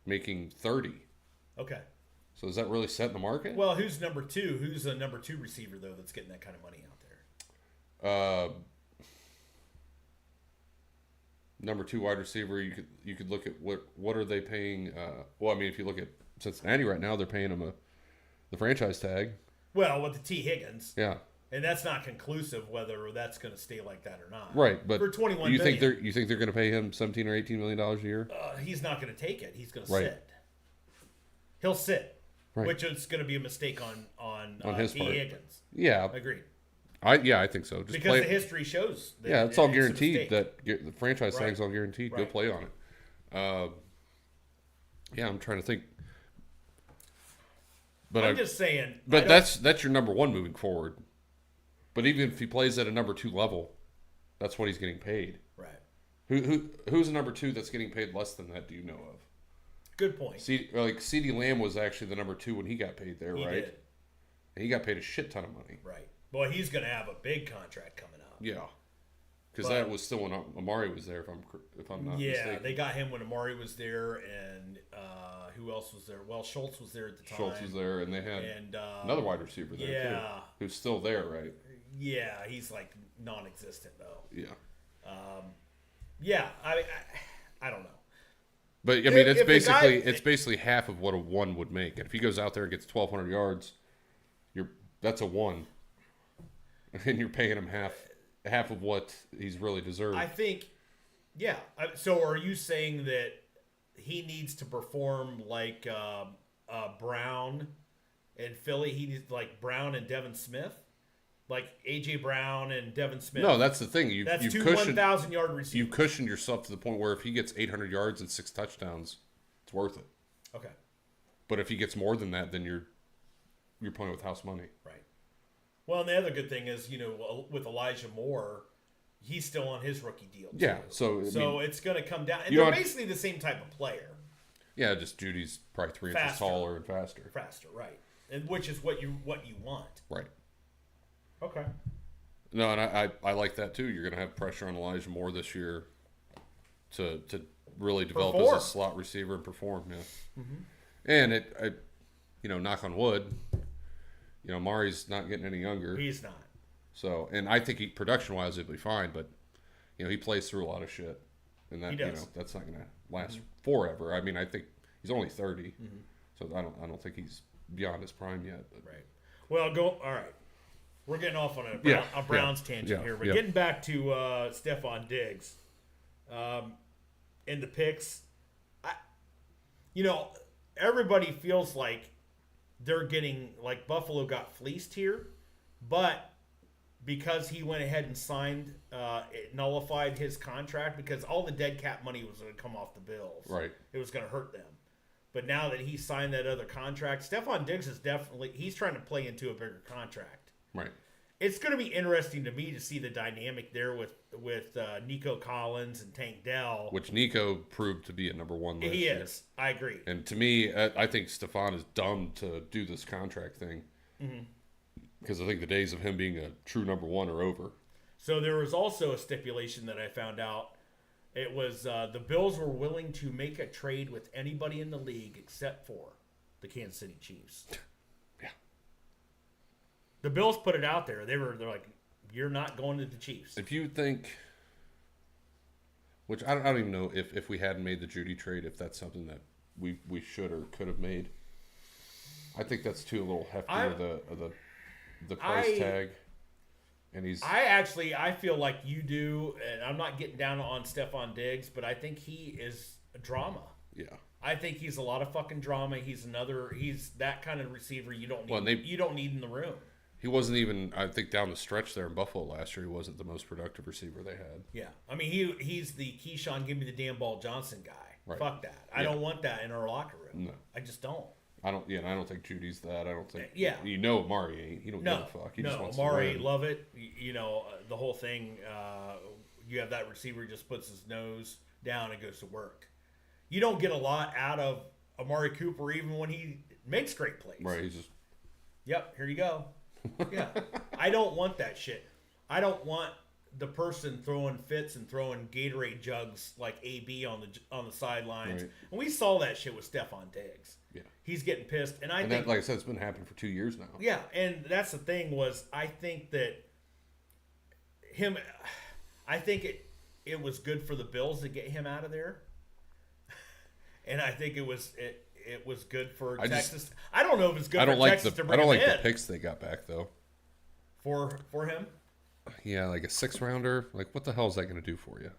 making 30. Okay. So is that really setting the market? Well, who's number 2? Who's a number 2 receiver though that's getting that kind of money out there? number 2 wide receiver, you could look at what are they paying. Well, I mean, if you look at Cincinnati right now, they're paying him the franchise tag. Well, with the T. Higgins. Yeah. And that's not conclusive whether that's going to stay like that or not. Right, but for $21 you million, think they're going to pay him $17 or $18 million a year? He's not going to take it. He's going to Right. sit. He'll sit, Right. which is going to be a mistake on his T. part. Higgins. Yeah, Agreed. I think so. Just Because play the history shows that yeah, it's all a guaranteed. mistake. The franchise Right. tag's all guaranteed. Go Right. play on it. Yeah, I'm trying to think. But I'm just saying. But that's your number 1 moving forward. But even if he plays at a number 2 level, that's what he's getting paid. Right. Who's a number 2 that's getting paid less than that? Do you know of? Good point. CeeDee Lamb was actually the number 2 when he got paid there, He right? did. And he got paid a shit ton of money. Right. Well, he's going to have a big contract coming up. Yeah, because that was still when Amari was there. If I'm not mistaken. They got him when Amari was there, and who else was there? Well, Schultz was there at the time. Schultz was there, and they had And another wide receiver there too, who's still there, right? Yeah, he's like non-existent though. Yeah. Yeah, I don't know. But I mean, If it's basically half of what a 1 would make. And if he goes out there and gets 1,200 yards, that's a 1, and you're paying him half of what he's really deserved. I think, yeah. So are you saying that he needs to perform like Brown in Philly? He needs like Brown and Devin Smith, like AJ Brown and Devin Smith. No, that's the thing. That's you've two cushioned 1,000-yard receivers. You cushioned yourself to the point where if he gets 800 yards and 6 touchdowns, it's worth it. Okay. But if he gets more than that, then you're playing with house money. Right. Well, and the other good thing is, with Elijah Moore, he's still on his rookie deal too. Yeah, so it's going to come down, and You they're don't- basically the same type of player. Yeah, just Judy's probably 3 inches Faster. taller and faster. Faster, right? And which is what you want. Right. Okay. No, and I like that too. You're going to have pressure on Elijah Moore this year to really develop Perform. as a slot receiver and perform. Yeah. And knock on wood, Mari's not getting any younger. He's not. So, and I think production wise it'll be fine, but he plays through a lot of shit, and that He does. that's not going to last forever. I mean, I think he's only 30, so I don't think he's beyond his prime yet. But. Right. Well, all right. We're getting off on a Browns tangent here. But getting back to Stephon Diggs, in the picks, everybody feels like they're getting, like Buffalo got fleeced here, but because he went ahead and signed, it nullified his contract because all the dead cap money was going to come off the Bills. Right. It was going to hurt them. But now that he signed that other contract, Stephon Diggs is he's trying to play into a bigger contract. Right. It's going to be interesting to me to see the dynamic there with Nico Collins and Tank Dell. Which Nico proved to be a number 1 last He year. is. I agree. And to me, I think Stephon is dumb to do this contract thing. Because I think the days of him being a true number 1 are over. So there was also a stipulation that I found out. It was the Bills were willing to make a trade with anybody in the league except for the Kansas City Chiefs. Yeah. The Bills put it out there. They're like, you're not going to the Chiefs. If you think, which I don't even know if we hadn't made the Judy trade, if that's something that we should or could have made. I think that's too a little hefty of the price tag. And I feel like you do, and I'm not getting down on Stephon Diggs, but I think he is a drama. Yeah. I think he's a lot of fucking drama. He's that kind of receiver you don't need. You don't need in the room. He wasn't even, I think, down the stretch there in Buffalo last year. He wasn't the most productive receiver they had. Yeah, I mean he's the Keyshawn give me the damn ball Johnson guy. Right. Fuck that. I don't want that in our locker room. No. I just don't. And I don't think Judy's that. I don't think. Yeah. Amari ain't. He don't give a fuck. He just wants Amari, to win. love it. The whole thing. You have that receiver who just puts his nose down and goes to work. You don't get a lot out of Amari Cooper even when he makes great plays. Right. He's just. Yep. Here you go. Yeah. I don't want that shit. I don't want the person throwing fits and throwing Gatorade jugs like AB on the sidelines. Right. And we saw that shit with Stephon Diggs. Yeah. He's getting pissed, and I think that, like I said, it's been happening for 2 years now. Yeah, and that's the thing was I think that it was good for the Bills to get him out of there, and I think it was good for Texas. I don't know if it's good for Texas to bring him in. I don't like the picks they got back though. For him. Yeah, like a 6th rounder. Like, what the hell is that going to do for you?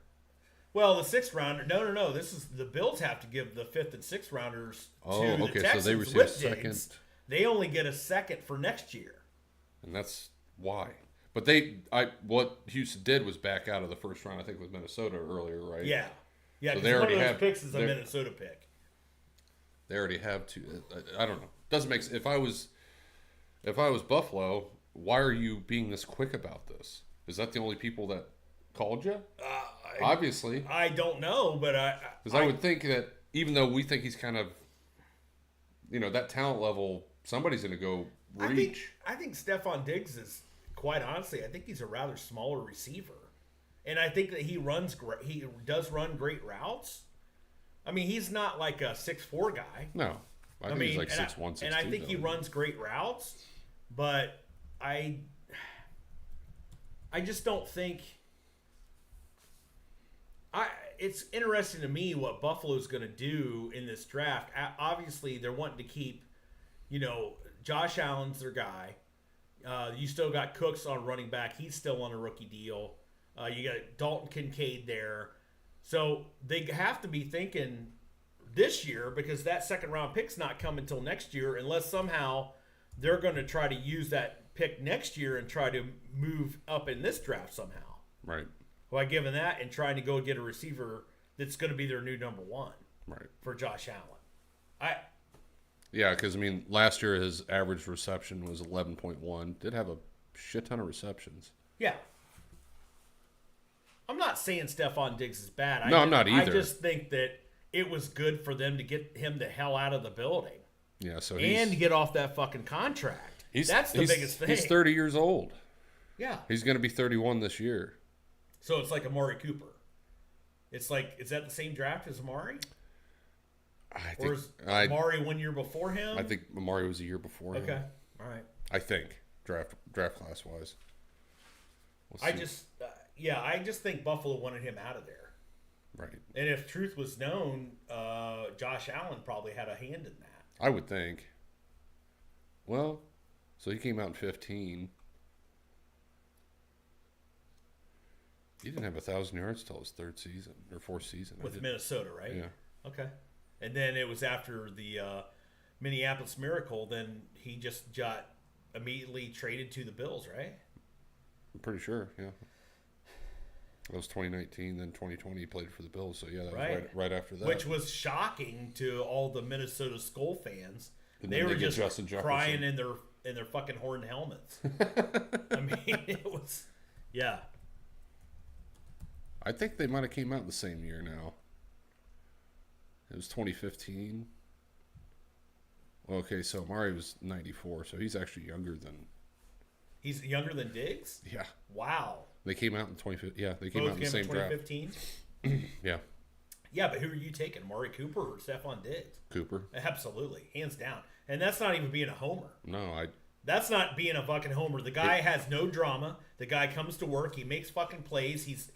Well, the 6th rounder. No. This is the Bills have to give the 5th and 6th rounders to the Texans. So they receive a second. They only get a second for next year. And that's why. But what Houston did was back out of the 1st round. I think with Minnesota earlier, right? Yeah. So they already have picks is a Minnesota pick. They already have 2. I don't know. Doesn't make sense. If I was Buffalo, why are you being this quick about this? Is that the only people that called you? Obviously. I don't know, but because I would think that even though we think he's kind of, that talent level, somebody's going to go reach. I think Stephon Diggs is, quite honestly, I think he's a rather smaller receiver, and I think that he does run great routes. I mean, he's not like a 6'4" guy. No, I think he's like 6'1", 6'2". And I think he runs great routes, but I just don't think. It's interesting to me what Buffalo's going to do in this draft. Obviously, they're wanting to keep, Josh Allen's their guy. You still got Cooks on running back. He's still on a rookie deal. You got Dalton Kincaid there. So they have to be thinking this year, because that 2nd round pick's not coming until next year, unless somehow they're going to try to use that pick next year and try to move up in this draft somehow. Right. By giving that and trying to go get a receiver that's going to be their new number 1. Right. For Josh Allen. Yeah, because, last year his average reception was 11.1. Did have a shit ton of receptions. Yeah. I'm not saying Stephon Diggs is bad. I'm not either. I just think that it was good for them to get him the hell out of the building. Yeah, so and to get off that fucking contract. That's the biggest thing. He's 30 years old. Yeah. He's going to be 31 this year. So it's like Amari Cooper. It's like, is that the same draft as Amari? Or is Amari 1 year before him? I think Amari was a year before him. Okay. All right. I think, draft class wise. I just think Buffalo wanted him out of there. Right. And if truth was known, Josh Allen probably had a hand in that. I would think. Well, so he came out in 15. He didn't have 1,000 yards till his 3rd season or 4th season. With Minnesota, right? Yeah. Okay. And then it was after the Minneapolis Miracle, then he just got immediately traded to the Bills, right? I'm pretty sure, yeah. That was 2019, then 2020 he played for the Bills, so yeah, that was right after that. Which was shocking to all the Minnesota Skull fans. They were just crying in their fucking horned helmets. I mean, it was, yeah. I think they might have came out the same year now. It was 2015. Okay, so Amari was 94, so he's actually younger than... He's younger than Diggs? Yeah. Wow. They came out in 2015. Yeah, they came out in the same draft. 2015? Yeah. Yeah, but who are you taking, Amari Cooper or Stephon Diggs? Cooper. Absolutely, hands down. And that's not even being a homer. No, That's not being a fucking homer. The guy has no drama. The guy comes to work. He makes fucking plays.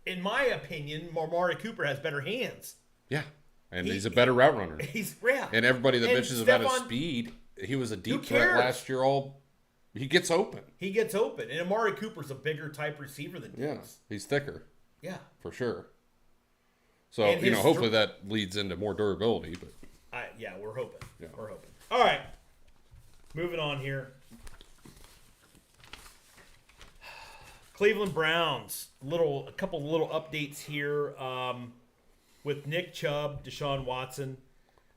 In my opinion, Amari Cooper has better hands. Yeah, and he's a better route runner. And everybody that bitches about his speed, he was a deep threat last year. He gets open. And Amari Cooper's a bigger type receiver than Diggs. Yeah, he's thicker. Yeah, for sure. So hopefully that leads into more durability. But we're hoping. Yeah. We're hoping. All right, moving on here. Cleveland Browns. A couple little updates here with Nick Chubb, Deshaun Watson.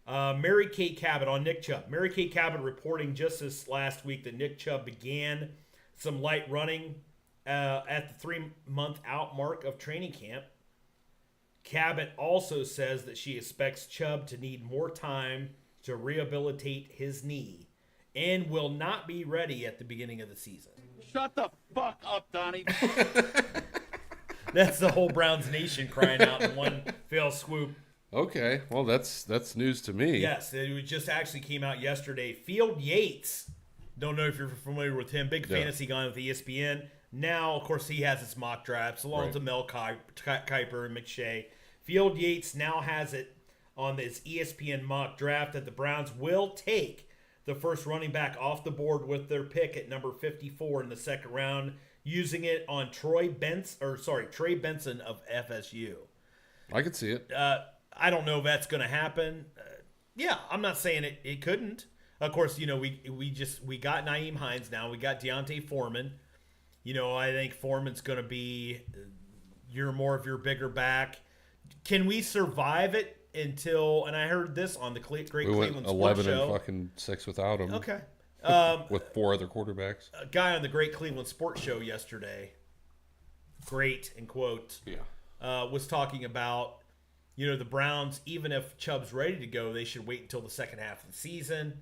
Mary Kay Cabot on Nick Chubb. Mary Kay Cabot reporting just this last week that Nick Chubb began some light running at the 3-month out mark of training camp. Cabot also says that she expects Chubb to need more time to rehabilitate his knee and will not be ready at the beginning of the season. Shut the fuck up, Donnie. That's the whole Browns nation crying out in one fell swoop. Okay, well that's news to me. Yes, it just actually came out yesterday. Field Yates, don't know if you're familiar with him, big fantasy guy with ESPN. Now, of course, he has his mock drafts along Right. with Mel Kiper and McShay. Field Yates now has it on this ESPN mock draft that the Browns will take the first running back off the board with their pick at number 54 in the second round, using it on Trey Benson of FSU. I could see it. I don't know if that's going to happen. Yeah, I'm not saying it couldn't. Of course, we got Nyheim Hines now. We got Deontay Foreman. I think Foreman's going to be more of your bigger back. Can we survive it until? And I heard this on the Great We Cleveland went Sports 11 Show. and fucking 6 without him. Okay. With 4 other quarterbacks. A guy on the Great Cleveland Sports Show yesterday, great in quotes, was talking about, the Browns, even if Chubb's ready to go, they should wait until the second half of the season.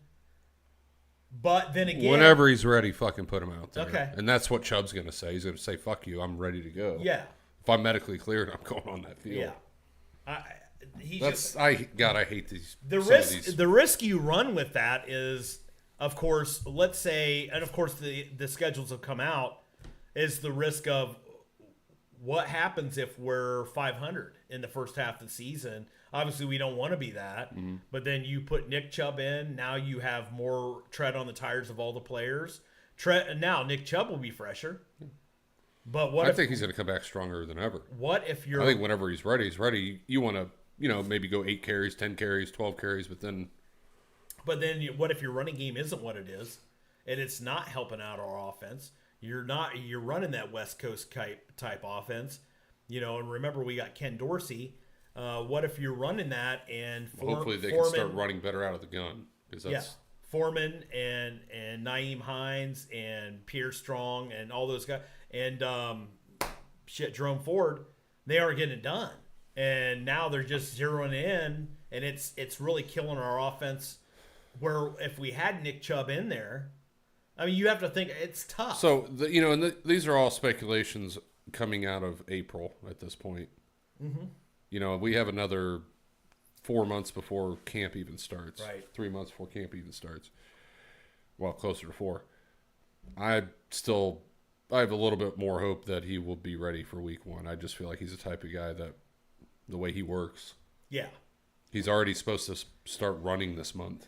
But then again, Whenever he's ready, fucking put him out there. Okay. And that's what Chubb's going to say. He's going to say, fuck you, I'm ready to go. Yeah. If I'm medically cleared, I'm going on that field. Yeah. I hate these. The risk you run with that is, of course, let's say, and of course the schedules have come out, is the risk of what happens if we're 500 in the first half of the season. Obviously, we don't want to be that, but then you put Nick Chubb in. Now you have more tread on the tires of all the players. Now Nick Chubb will be fresher. But I think he's going to come back stronger than ever. What if you're? I think whenever he's ready. You want to, maybe go 8 carries, 10 carries, 12 carries, but then. But then, what if your running game isn't what it is, and it's not helping out our offense? You're running that West Coast type offense, And remember, we got Ken Dorsey. What if you're running that and hopefully they can start running better out of the gun, because that's Foreman and Nyheim Hines and Pierre Strong and all those guys and Jerome Ford, they aren't getting it done, and now they're just zeroing in, and it's really killing our offense. Where if we had Nick Chubb in there, I mean, you have to think it's tough. So these are all speculations coming out of April at this point. Mm-hmm. We have another 4 months before camp even starts. Right. 3 months before camp even starts. Well, closer to 4. I have a little bit more hope that he will be ready for week 1. I just feel like he's the type of guy that, the way he works. Yeah. He's already supposed to start running this month.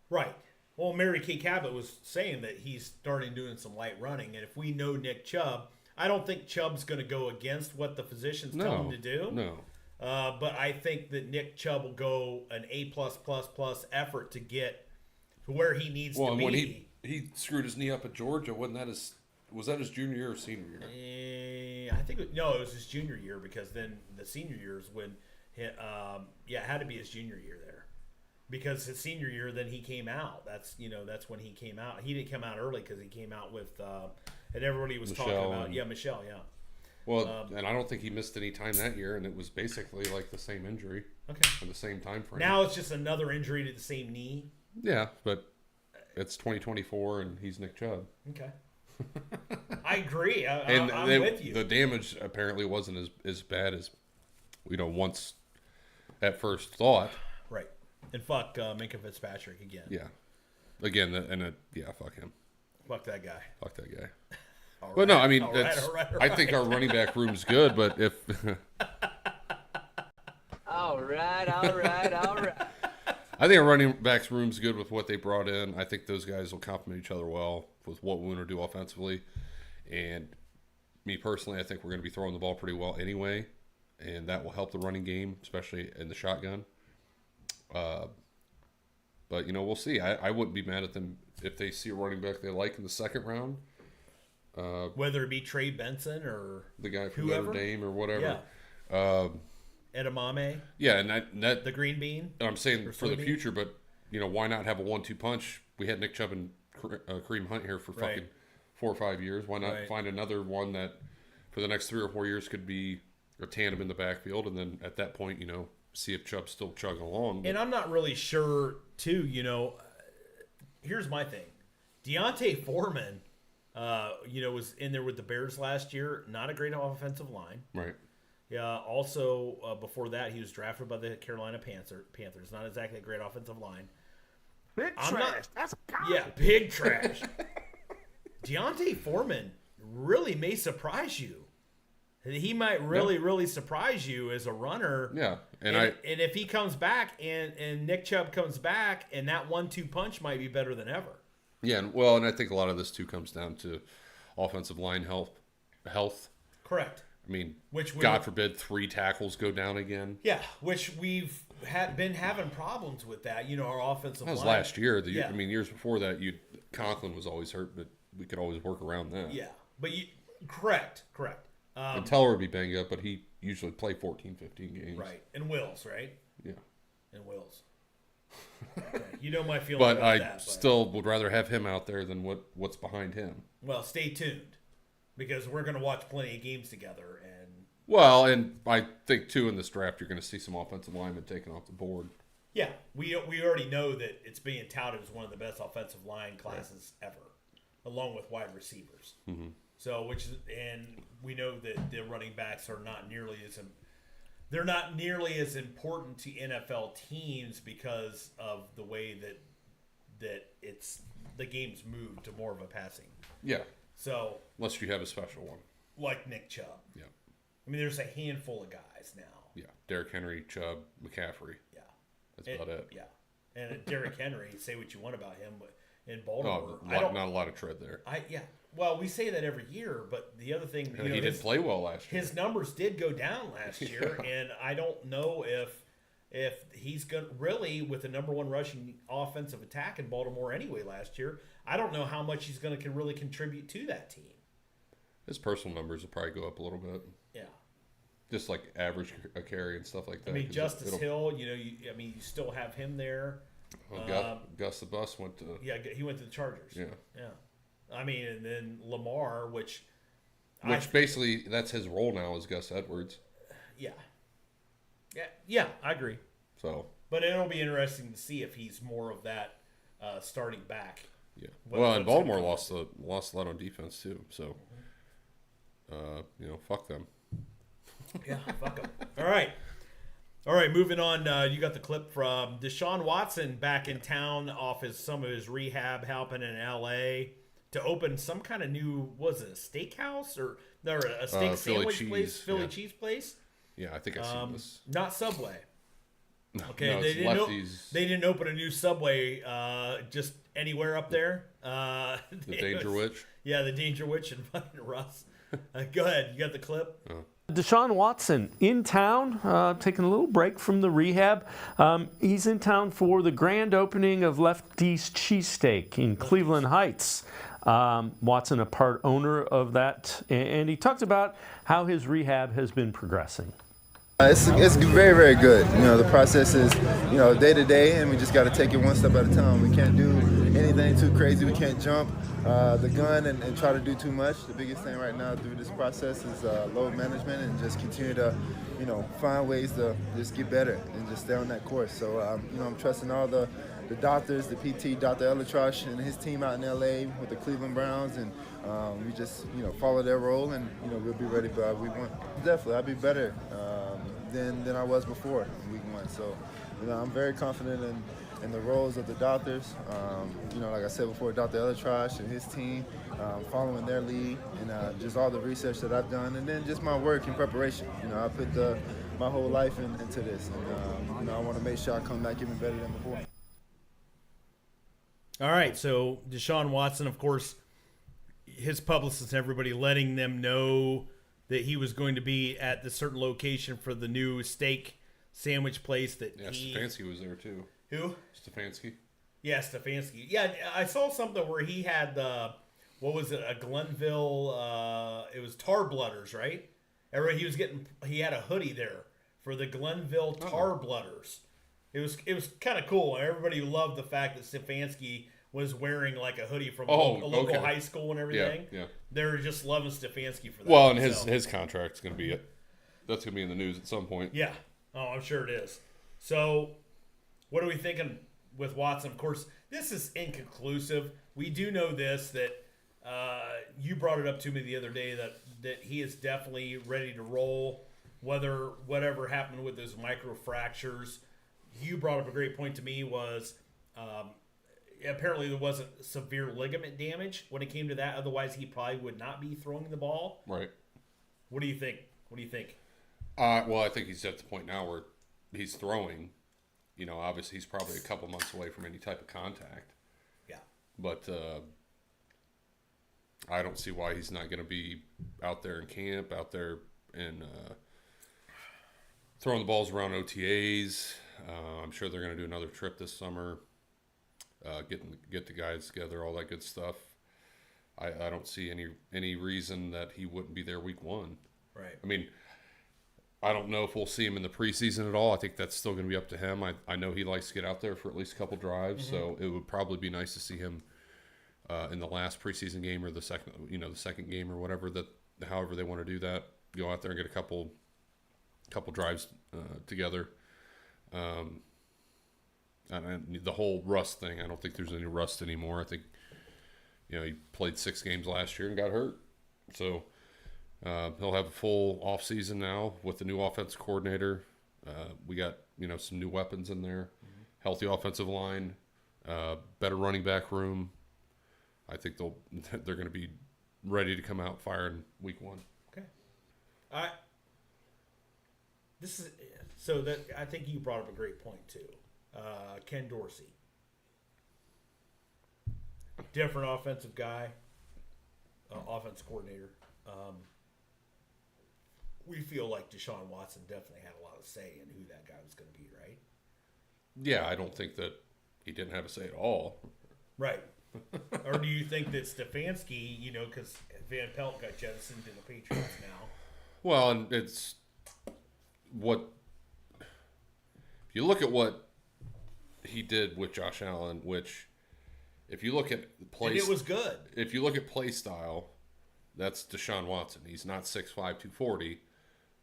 Right. Well, Mary Kay Cabot was saying that he's starting doing some light running, and if we know Nick Chubb, I don't think Chubb's going to go against what the physicians tell him to do. No. But I think that Nick Chubb will go an A++ effort to get to where he needs to be. Well, when he screwed his knee up at Georgia, was that his junior year or senior year? I think it was his junior year, because then the senior year is when it had to be his junior year there. Because his senior year, then he came out. That's when he came out. He didn't come out early because he came out with and everybody was talking about Michelle. Well, and I don't think he missed any time that year, and it was basically like the same injury. Okay. In the same time frame. Now it's just another injury to the same knee. Yeah, but it's 2024, and he's Nick Chubb. Okay. I agree. I'm with you. The damage apparently wasn't as bad as once at first thought. Right. And fuck Minka Fitzpatrick again. Yeah. Again, fuck him. Fuck that guy. Fuck that guy. All But right. no, I mean, All right. I think our running back room's good, but if All right. I think our running backs room's good with what they brought in. I think those guys will complement each other well with what we want to do offensively. And me personally, I think we're going to be throwing the ball pretty well anyway, and that will help the running game, especially in the shotgun. But we'll see. I wouldn't be mad at them if they see a running back they like in the second round. Whether it be Trey Benson or The guy from whoever. Notre Dame or whatever. Yeah. Edamame. Yeah, and that The green bean. I'm saying for the soybean. future, but why not have a 1-2 punch? We had Nick Chubb and Kareem Hunt here for fucking 4 or 5 years. Why not find another one that for the next 3 or 4 years could be a tandem in the backfield, and then at that point, see if Chubb's still chugging along. And I'm not really sure, too, here's my thing. Deontay Foreman, was in there with the Bears last year. Not a great offensive line. Right. Yeah. Also, before that, he was drafted by the Carolina Panthers. Not exactly a great offensive line. Big trash. That's Yeah, big trash. Deontay Foreman really may surprise you. He might really surprise you as a runner. Yeah, and if he comes back and Nick Chubb comes back, and that 1-2 punch might be better than ever. Yeah, and I think a lot of this too comes down to offensive line health. Correct. I mean, God forbid 3 tackles go down again. Yeah, which we've been having problems with that. Our offensive line. That was last year. I mean, years before that, Conklin was always hurt, but we could always work around that. Yeah, but correct. And Teller would be banged up, but he usually play 14, 15 games. Right, and Wills, right? Yeah. And Wills. Okay. My feeling but about I that. still would rather have him out there than what's behind him. Well, stay tuned, because we're going to watch plenty of games together. And I think, too, in this draft, you're going to see some offensive linemen taken off the board. Yeah, we already know that it's being touted as one of the best offensive line classes ever, along with wide receivers. Mm-hmm. So, and we know that the running backs are not nearly as important to NFL teams because of the way that the game's moved to more of a passing. Yeah. So unless you have a special one, like Nick Chubb. Yeah. I mean, there's a handful of guys now. Yeah, Derrick Henry, Chubb, McCaffrey. Yeah. That's about it. Yeah. And Derrick Henry, say what you want about him, but in Baltimore, not a lot of tread there. Well, we say that every year, but the other thing, he didn't play well last year. His numbers did go down last year, and I don't know if he's going really with the number 1 rushing offensive attack in Baltimore anyway last year. I don't know how much he's going to really contribute to that team. His personal numbers will probably go up a little bit. Yeah. Just like average a carry and stuff like that. I mean, Justice Hill, you still have him there. Well, Gus the Bus went to... Yeah, he went to the Chargers. Yeah. I mean, and then Lamar, which basically, that's his role now is Gus Edwards. Yeah, I agree. So... But it'll be interesting to see if he's more of that starting back. Yeah. Well, and Baltimore lost a lot on defense, too. So, fuck them. Yeah, fuck them. All right, moving on. You got the clip from Deshaun Watson back in town off some of his rehab, helping in L.A. to open some kind of new, was it a steakhouse or a steak sandwich place, Philly cheese place? Yeah, I think I've seen this. Not Subway. Okay, no, they didn't open a new Subway just anywhere up there. The Danger Witch? Yeah, the Danger Witch and fucking Russ. Go ahead, you got the clip? Deshaun Watson in town, taking a little break from the rehab. He's in town for the grand opening of Lefty's Cheesesteak in Cleveland Heights. Watson, a part owner of that, and he talked about how his rehab has been progressing. It's very, very good. The process is, day to day, and we just got to take it one step at a time. We can't do anything too crazy. We can't jump the gun and try to do too much. The biggest thing right now through this process is load management and just continue to, find ways to just get better and just stay on that course. So, I'm trusting all the doctors, the PT, Dr. Elatrosh, and his team out in LA with the Cleveland Browns, and we just, follow their role, and, we'll be ready by week 1. Definitely, I'll be better than I was before in week 1. So, I'm very confident in the roles of the doctors. Like I said before, Dr. Elatrosh and his team, following their lead, and just all the research that I've done, and then just my work and preparation. I put my whole life into this, and I want to make sure I come back even better than before. All right, so Deshaun Watson, of course, his publicist and everybody letting them know that he was going to be at the certain location for the new steak sandwich place that Stefanski was there too. Who? Stefanski. Yeah, Stefanski. Yeah, I saw something where he had what was it? A Glenville. It was Tar Blooders, right? He had a hoodie there for the Glenville Tar Blooders. It was kind of cool. Everybody loved the fact that Stefanski was wearing like a hoodie from a local high school and everything. Yeah. They were just loving Stefanski for that. Well, and his contract's going to be that's going to be in the news at some point. Yeah. Oh, I'm sure it is. So, what are we thinking with Watson? Of course, this is inconclusive. We do know this, that you brought it up to me the other day, that he is definitely ready to roll, whatever happened with those microfractures. You brought up a great point to me was apparently there wasn't severe ligament damage when it came to that. Otherwise, he probably would not be throwing the ball. Right. What do you think? Well, I think he's at the point now where he's throwing. You know, obviously he's probably a couple months away from any type of contact. Yeah. But I don't see why he's not going to be out there in camp, out there and throwing the balls around OTAs. I'm sure they're going to do another trip this summer. Get the guys together, all that good stuff. I don't see any reason that he wouldn't be there week 1. Right. I mean, I don't know if we'll see him in the preseason at all. I think that's still going to be up to him. I know he likes to get out there for at least a couple drives, so it would probably be nice to see him in the last preseason game or the second game or whatever however they want to do that. Go out there and get a couple drives together. And the whole rust thing, I don't think there's any rust anymore. I think, he played 6 games last year and got hurt. So he'll have a full off season now with the new offensive coordinator. We got, some new weapons in there, healthy offensive line, better running back room. I think they're going to be ready to come out firing week 1. Okay. I think you brought up a great point too. Ken Dorsey, different offensive guy, offensive coordinator. We feel like Deshaun Watson definitely had a lot of say in who that guy was going to be, right? Yeah, I don't think that he didn't have a say at all. Right. Or do you think that Stefanski, because Van Pelt got jettisoned to the Patriots now? Well, and it's if you look at what he did with Josh Allen, which if you look at play, and it was good. If you look at play style, that's Deshaun Watson. He's not 6'5", 240,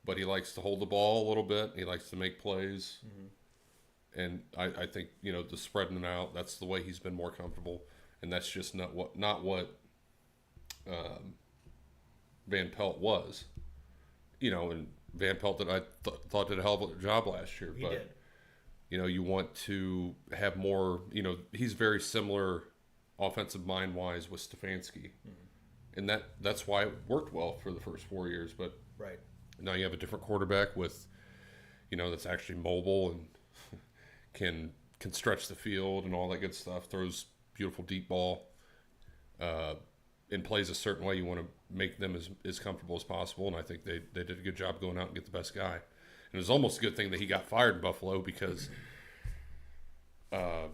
but he likes to hold the ball a little bit. He likes to make plays. Mm-hmm. And I think, the spreading it out, that's the way he's been more comfortable. And that's just not what Van Pelt was. And Van Pelt thought did a hell of a job last year. He but did. You want to have more, he's very similar offensive mind-wise with Stefanski. Mm-hmm. And that's why it worked well for the first 4 years. But right now you have a different quarterback with, that's actually mobile and can stretch the field and all that good stuff, throws beautiful deep ball, and plays a certain way. You want to make them as comfortable as possible, and I think they did a good job going out and get the best guy. And it was almost a good thing that he got fired in Buffalo because, I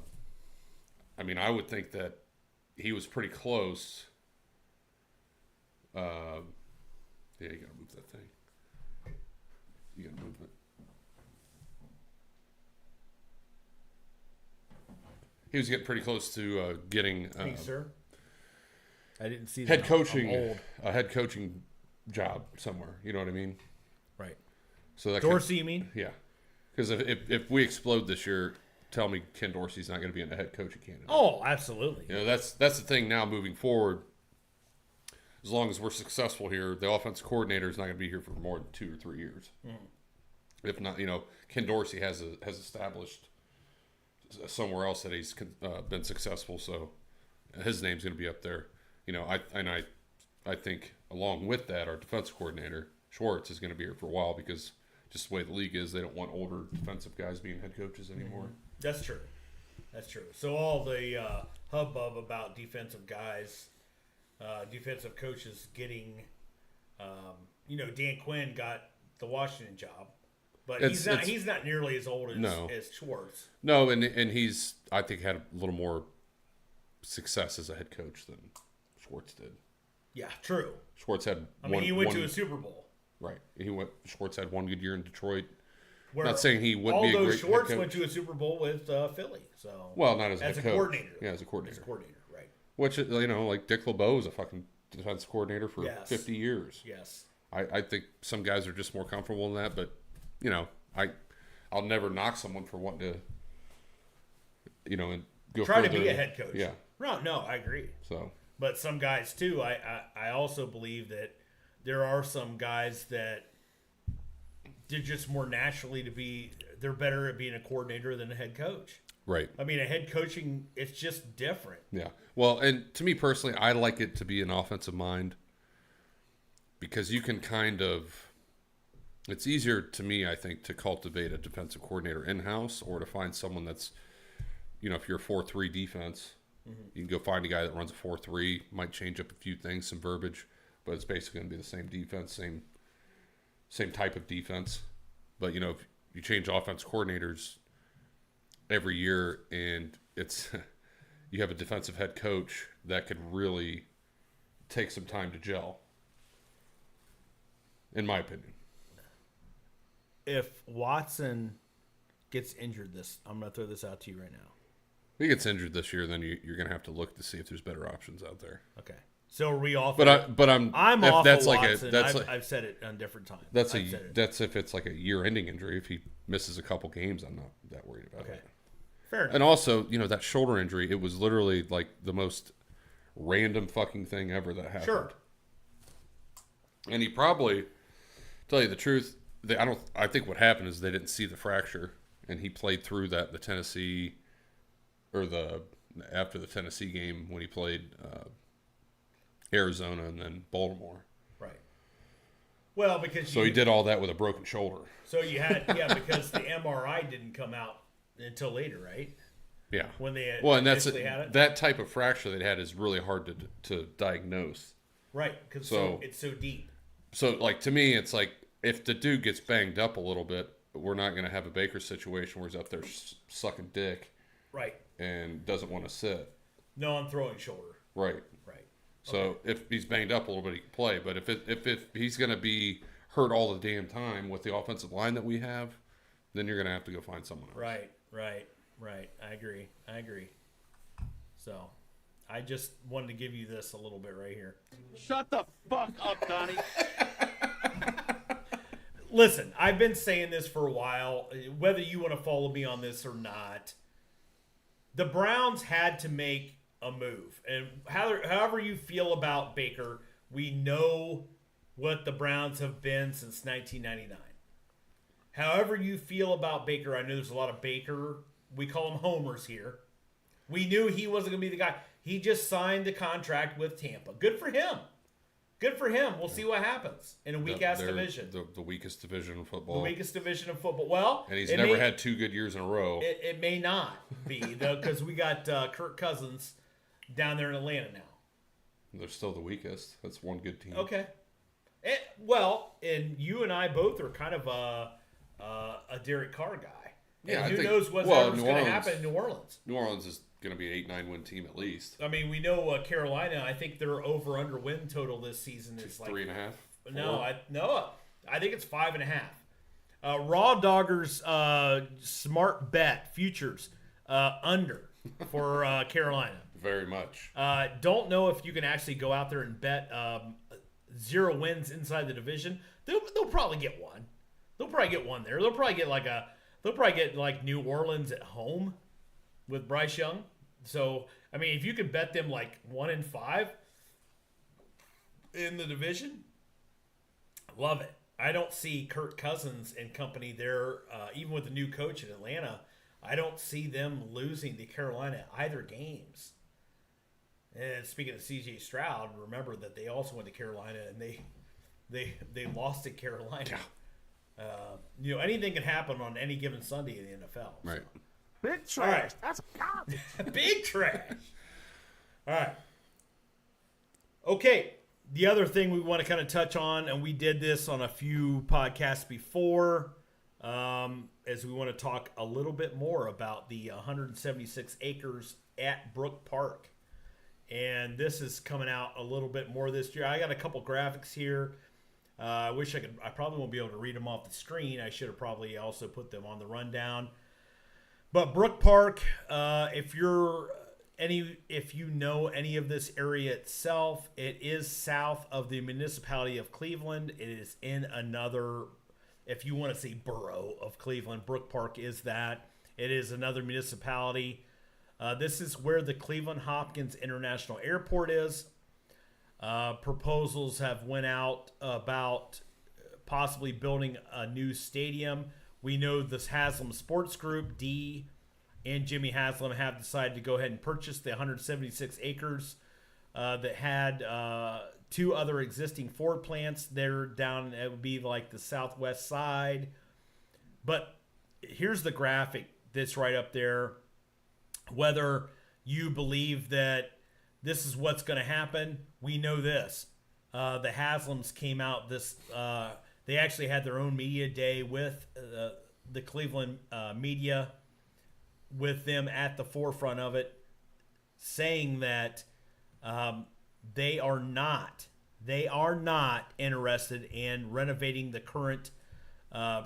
would think that he was pretty close. Yeah, you got to move that thing. You got to move it. He was getting pretty close to getting Thanks, sir. I didn't see head that. coaching, a head coaching job somewhere. You know what I mean? Right. So that Dorsey, you mean? Yeah. Because if we explode this year, tell me Ken Dorsey's not going to be in the head coaching candidate. Oh, absolutely. That's the thing now moving forward. As long as we're successful here, the offensive coordinator is not going to be here for more than 2 or 3 years. Mm. If not, Ken Dorsey has established somewhere else that he's been successful, so his name's going to be up there. I think along with that, our defensive coordinator Schwartz is going to be here for a while because just the way the league is, they don't want older defensive guys being head coaches anymore. That's true. So all the hubbub about defensive guys, defensive coaches getting, Dan Quinn got the Washington job. But he's not nearly as old as Schwartz. No, and he's, I think, had a little more success as a head coach than Schwartz did. Yeah, true. Schwartz had he went to a Super Bowl. Right. Schwartz had one good year in Detroit. Not saying he wouldn't be a great Although Schwartz head coach. went to a Super Bowl with Philly. So well, not as a coach. Coordinator. Yeah, as a coordinator. Right. Which, like Dick LeBeau is a fucking defensive coordinator for 50 years. Yes. I think some guys are just more comfortable in that, but I'll never knock someone for wanting to, and go try further. to be a head coach. Yeah. No, I agree. So, but some guys too. I also believe that there are some guys that they're just more naturally they're better at being a coordinator than a head coach. Right. I mean, a head coaching, it's just different. Yeah. Well, and to me personally, I like it to be an offensive mind because you can it's easier to me, I think, to cultivate a defensive coordinator in-house or to find someone that's, if you're a 4-3 defense, you can go find a guy that runs a 4-3, might change up a few things, some verbiage, but it's basically going to be the same defense, same type of defense. But, if you change offense coordinators every year and it's you have a defensive head coach that could really take some time to gel, in my opinion. If Watson gets injured I'm going to throw this out to you right now. If he gets injured this year, then you're going to have to look to see if there's better options out there. Okay. So are we off? I'm off that's of like Watson. I've said it on different times. That's if it's like a year-ending injury. If he misses a couple games, I'm not that worried about it. Fair enough. And also, that shoulder injury, it was literally like the most random fucking thing ever that happened. Sure. And he probably, tell you the truth, I think what happened is they didn't see the fracture, and he played through that after the Tennessee game when he played Arizona and then Baltimore. Right. Well, because he did all that with a broken shoulder. So you had because the MRI didn't come out until later, right? Yeah. When they and had it. That type of fracture they'd had is really hard to diagnose. Right, because it's so deep. So, to me, it's like if the dude gets banged up a little bit, we're not going to have a Baker situation where he's up there sucking dick. Right. And doesn't want to sit. No, I'm throwing shoulder. Right. Right. So if he's banged up a little bit, he can play. But if he's going to be hurt all the damn time with the offensive line that we have, then you're going to have to go find someone else. Right. I agree. So, I just wanted to give you this a little bit right here. Shut the fuck up, Donnie. Listen, I've been saying this for a while. Whether you want to follow me on this or not, the Browns had to make a move. And however you feel about Baker, we know what the Browns have been since 1999. However you feel about Baker, I know there's a lot of Baker. We call them homers here. We knew he wasn't going to be the guy. He just signed the contract with Tampa. Good for him. We'll see what happens in a weak-ass division. The weakest division in football. The weakest division of football. Well, and he's never had 2 good years in a row. It may not be, though, because we got Kirk Cousins down there in Atlanta now. They're still the weakest. That's one good team. Okay. And you and I both are kind of a Derek Carr guy. Yeah, and who knows what's going to happen in New Orleans. New Orleans is going to be an 8-9 win team at least. I mean, we know Carolina. I think their over/under win total this season is like 3.5. I think it's 5.5. RawDawgers smart bet futures under for Carolina. Very much. Don't know if you can actually go out there and bet 0 wins inside the division. They'll probably get one. They'll probably get one there. They'll probably get like New Orleans at home with Bryce Young. So, I mean, if you could bet them like 1-5 in the division, love it. I don't see Kirk Cousins and company there, even with the new coach in Atlanta. I don't see them losing to Carolina either games. And speaking of C.J. Stroud, remember that they also went to Carolina and they lost to Carolina. Yeah. Anything can happen on any given Sunday in the NFL. Right. So. Big trash. Right. That's garbage. Big trash. All right. Okay. The other thing we want to kind of touch on, and we did this on a few podcasts before, is we want to talk a little bit more about the 176 acres at Brook Park. And this is coming out a little bit more this year. I got a couple graphics here. I wish I could. I probably won't be able to read them off the screen. I should have probably also put them on the rundown. But Brook Park, if you know any of this area itself, it is south of the municipality of Cleveland. It is in another, if you want to say borough of Cleveland, Brook Park is that. It is another municipality. This is where the Cleveland Hopkins International Airport is. Proposals have went out about possibly building a new stadium. We know this Haslam Sports Group, D and Jimmy Haslam have decided to go ahead and purchase the 176 acres that had 2 other existing Ford plants. They're down, it would be like the southwest side. But here's the graphic that's right up there. Whether you believe that this is what's going to happen, we know this. The Haslams came out this, they actually had their own media day with the Cleveland media, with them at the forefront of it, saying that they are not interested in renovating the current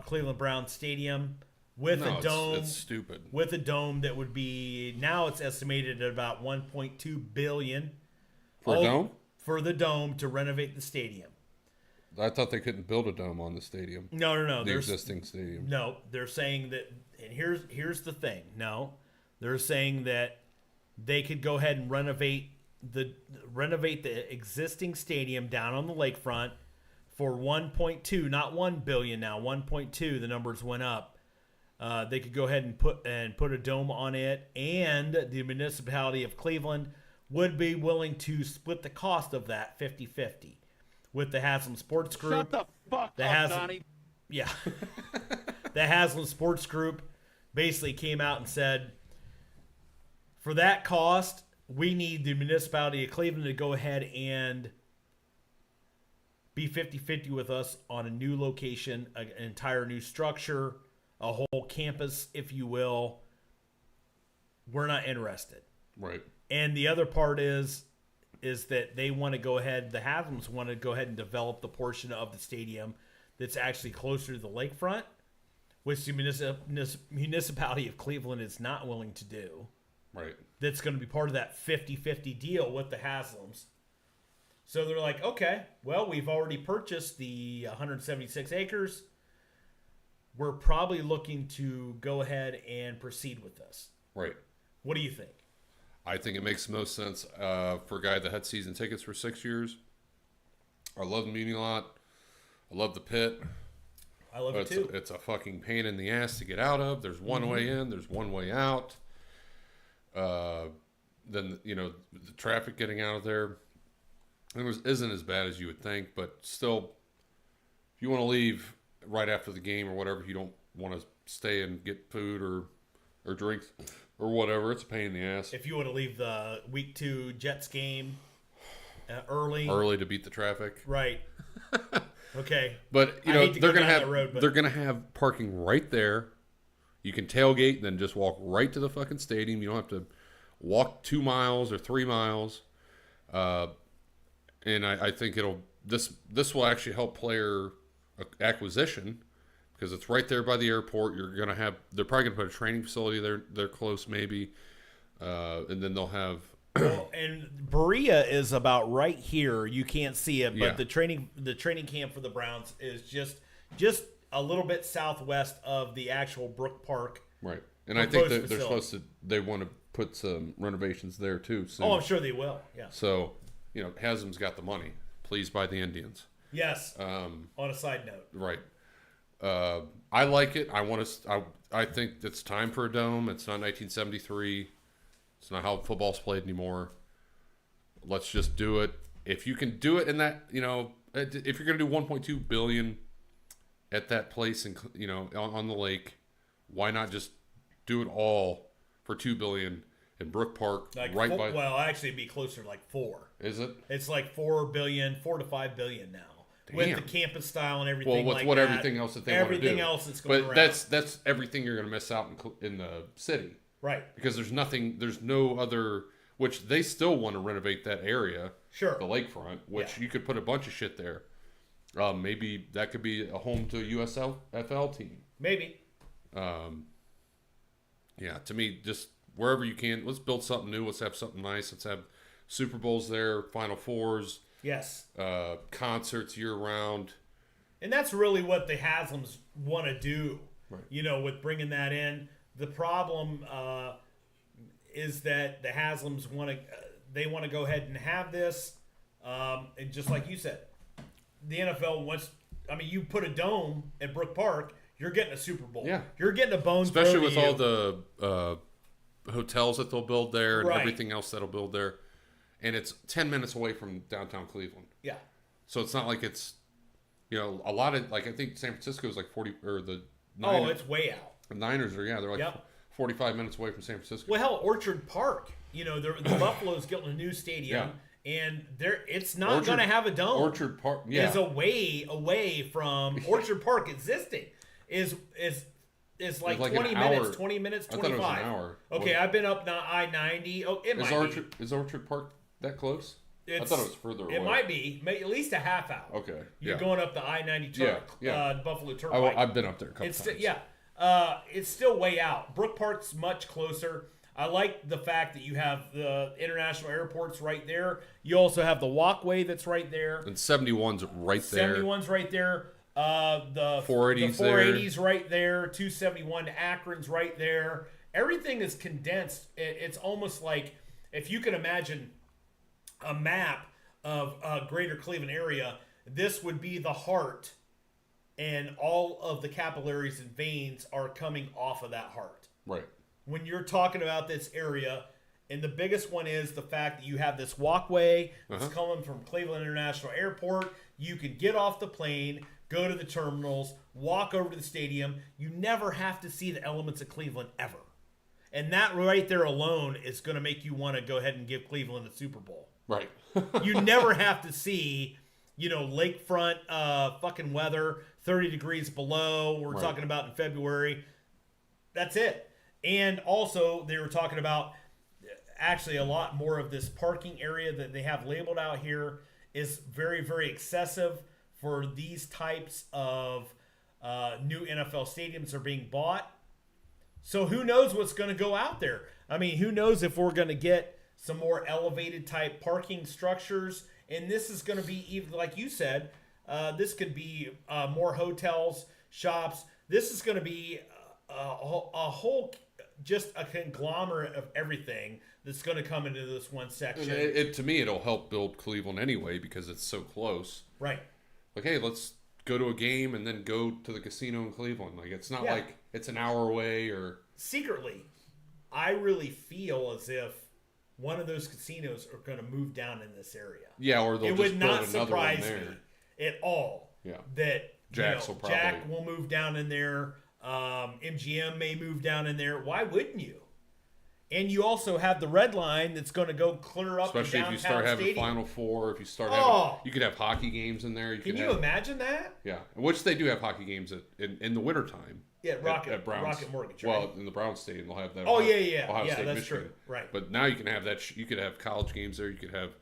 Cleveland Browns stadium with a dome. It's stupid. With a dome that would be, now it's estimated at about $1.2 billion For a dome? For the dome to renovate the stadium. I thought they couldn't build a dome on the stadium. No. The existing stadium. No, they're saying that, and here's the thing. No, they're saying that they could go ahead and renovate the existing stadium down on the lakefront for 1.2, not 1 billion now, 1.2. The numbers went up. They could go ahead and put a dome on it, and the municipality of Cleveland would be willing to split the cost of that 50-50 with the Haslam Sports Group. Shut the fuck up, Donnie. Yeah. The Haslam Sports Group basically came out and said, for that cost, we need the municipality of Cleveland to go ahead and be 50-50 with us on a new location, an entire new structure, a whole campus, if you will. We're not interested. Right. And the other part is that they want to go ahead, the Haslams want to go ahead and develop the portion of the stadium that's actually closer to the lakefront, which the municipality of Cleveland is not willing to do. Right. That's going to be part of that 50-50 deal with the Haslams. So they're like, okay, well, we've already purchased the 176 acres. We're probably looking to go ahead and proceed with this. Right. What do you think? I think it makes the most sense for a guy that had season tickets for 6 years. I love the Muni Lot. I love the pit. I love it too. It's a fucking pain in the ass to get out of. There's one way in. There's one way out. Then, the traffic getting out of there isn't as bad as you would think. But still, if you want to leave right after the game or whatever, if you don't want to stay and get food or drinks or whatever, it's a pain in the ass. If you want to leave the week 2 Jets game early to beat the traffic, right? Okay, but they're gonna have parking right there. You can tailgate and then just walk right to the fucking stadium. You don't have to walk 2 miles or 3 miles. And I think this will actually help player acquisition, because it's right there by the airport. They're probably gonna put a training facility there. They're close, maybe, and then they'll have. Well, and Berea is about right here. You can't see it, but Yeah. the training camp for the Browns is just a little bit southwest of the actual Brook Park. Right, and I think that they want to put some renovations there too soon. Oh, I'm sure they will. Yeah. So, Haslam's got the money. Please buy the Indians. Yes. On a side note. Right. I like it. I think it's time for a dome. It's not 1973. It's not how football's played anymore. Let's just do it. If you can do it in that, if you're going to do 1.2 billion at that place and on the lake, why not just do it all for 2 billion in Brook Park, Well, actually, it'd be closer to like 4. Is it? It's like 4 to 5 billion now. Damn. With the campus style and everything. Well, with everything else that they want to do. Everything else that's going around. But that's everything you're going to miss out in the city. Right. Because there's no other, which they still want to renovate that area. Sure. The lakefront, which you could put a bunch of shit there. Maybe that could be a home to a USFL team. Maybe. Yeah, to me, just wherever you can, let's build something new. Let's have something nice. Let's have Super Bowls there, Final Fours. Yes. Concerts year round. And that's really what the Haslams want to do, right. With bringing that in. The problem is that the Haslams want to go ahead and have this, and just like you said, the NFL wants. you put a dome at Brook Park, you're getting a Super Bowl. Yeah, you're getting a bone. Especially with all the hotels that they'll build there and Right. everything else that'll build there. And it's 10 minutes away from downtown Cleveland. Yeah. So it's not like it's, a lot of, like, I think San Francisco is like 40, or the Oh, it's way out. the Niners are, they're like Yep. 45 minutes away from San Francisco. Well, hell, Orchard Park. The Buffalo's getting a new stadium, and it's not going to have a dome. Orchard Park, yeah. Is away from Orchard Park existing. Is like 20 minutes, 20 minutes, 25. I thought it was an hour. Okay, I've been up I-90. Oh, it might be. Is Orchard Park that close? I thought it was further away. It might be. At least a half hour. Okay. You're going up the I-90 Buffalo Turnpike. I've been up there a couple times. It's still way out. Brook Park's much closer. I like the fact that you have the international airports right there. You also have the walkway that's right there. And 71's right there. 71's right there. The 480's the 480's right there. 271 Akron's right there. Everything is condensed. It's almost like if you can imagine a map of greater Cleveland area, this would be the heart, and all of the capillaries and veins are coming off of that heart. Right. When you're talking about this area, and the biggest one is the fact that you have this walkway that's coming from Cleveland International Airport. You can get off the plane, go to the terminals, walk over to the stadium. You never have to see the elements of Cleveland ever. And that right there alone is going to make you want to go ahead and give Cleveland the Super Bowl. Right. You never have to see, lakefront fucking weather, 30 degrees below. We're talking about in February. That's it. And also, they were talking about actually a lot more of this parking area that they have labeled out here is very, very excessive for these types of new NFL stadiums are being bought. So who knows what's going to go out there? I mean, who knows if we're going to get some more elevated type parking structures. And this is going to be, even like you said, this could be more hotels, shops. This is going to be a whole, just a conglomerate of everything that's going to come into this one section. To me, it'll help build Cleveland anyway because it's so close. Right. Like, hey, let's go to a game and then go to the casino in Cleveland. Like, it's not like it's an hour away or... Secretly, I really feel as if one of those casinos are going to move down in this area. Yeah, or they'll just build another one there. It would not surprise me at all that Jack will move down in there. MGM may move down in there. Why wouldn't you? And you also have the red line that's going to go clear up. Especially if you start having Final Four, if you start having, you could have hockey games in there. Can you imagine that? Yeah, which they do have hockey games in the wintertime. Yeah, at Browns. Rocket Mortgage. Right? Well, in the Browns Stadium, they'll have that. Ohio State, that's Michigan. true. Right. But now you can have that. You could have college games there. You could have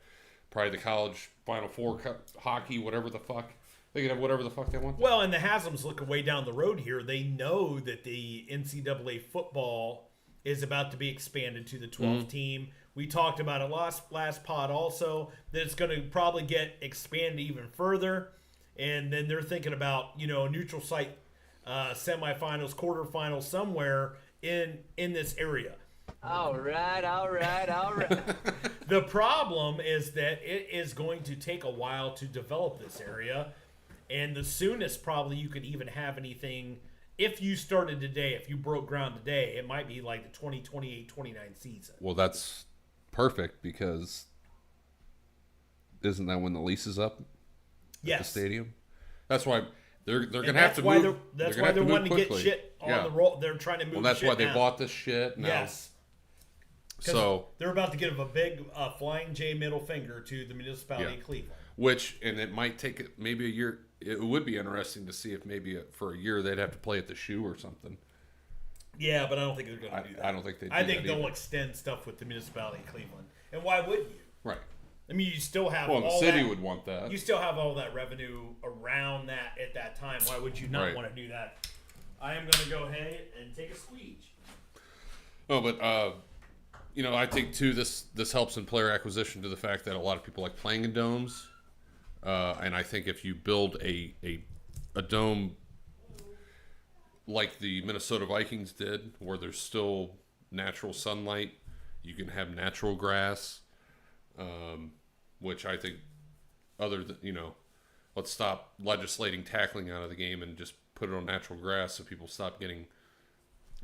probably the college Final Four hockey, whatever the fuck. They can have whatever the fuck they want. Well, and the Haslam's looking way down the road here. They know that the NCAA football is about to be expanded to the 12th team. We talked about it last pod also, that it's going to probably get expanded even further. And then they're thinking about, neutral site semifinals, quarterfinals, somewhere in this area. All right. The problem is that it is going to take a while to develop this area. And the soonest probably you could even have anything, if you started today, if you broke ground today, it might be like the 2028-29 season. Well, that's perfect because isn't that when the lease is up at the stadium? That's why they're going to have to move. That's why they're wanting to get shit on the roll. They're trying to move. Well, that's why they bought this shit. Now. Yes. So they're about to give a big flying J middle finger to the municipality of Cleveland. Which, and it might take maybe a year. It would be interesting to see if maybe for a year they'd have to play at the Shoe or something. Yeah, but I don't think they're going to do that. I don't think they. I think they'll extend stuff with the municipality of Cleveland. And why wouldn't you? Right. I mean, you still have the city would want that. You still have all that revenue around that at that time. Why would you not want to do that? I am going to go ahead and take a squeege. Oh, but I think too this helps in player acquisition to the fact that a lot of people like playing in domes, and I think if you build a dome like the Minnesota Vikings did, where there's still natural sunlight, you can have natural grass. Which I think, other than let's stop legislating tackling out of the game and just put it on natural grass so people stop getting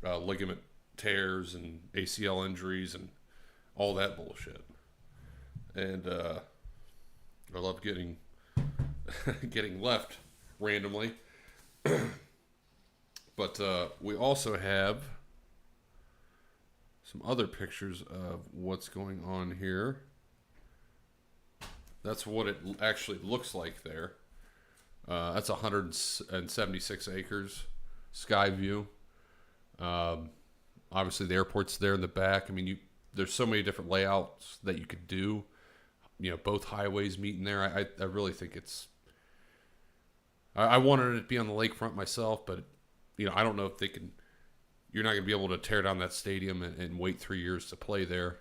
ligament tears and ACL injuries and all that bullshit. And I love getting left randomly. But we also have some other pictures of what's going on here. That's what it actually looks like there. That's 176 acres, sky view. Obviously, the airport's there in the back. I mean, there's so many different layouts that you could do. Both highways meeting there. I really think it's... I wanted it to be on the lakefront myself, but, I don't know if they can... You're not going to be able to tear down that stadium and wait 3 years to play there.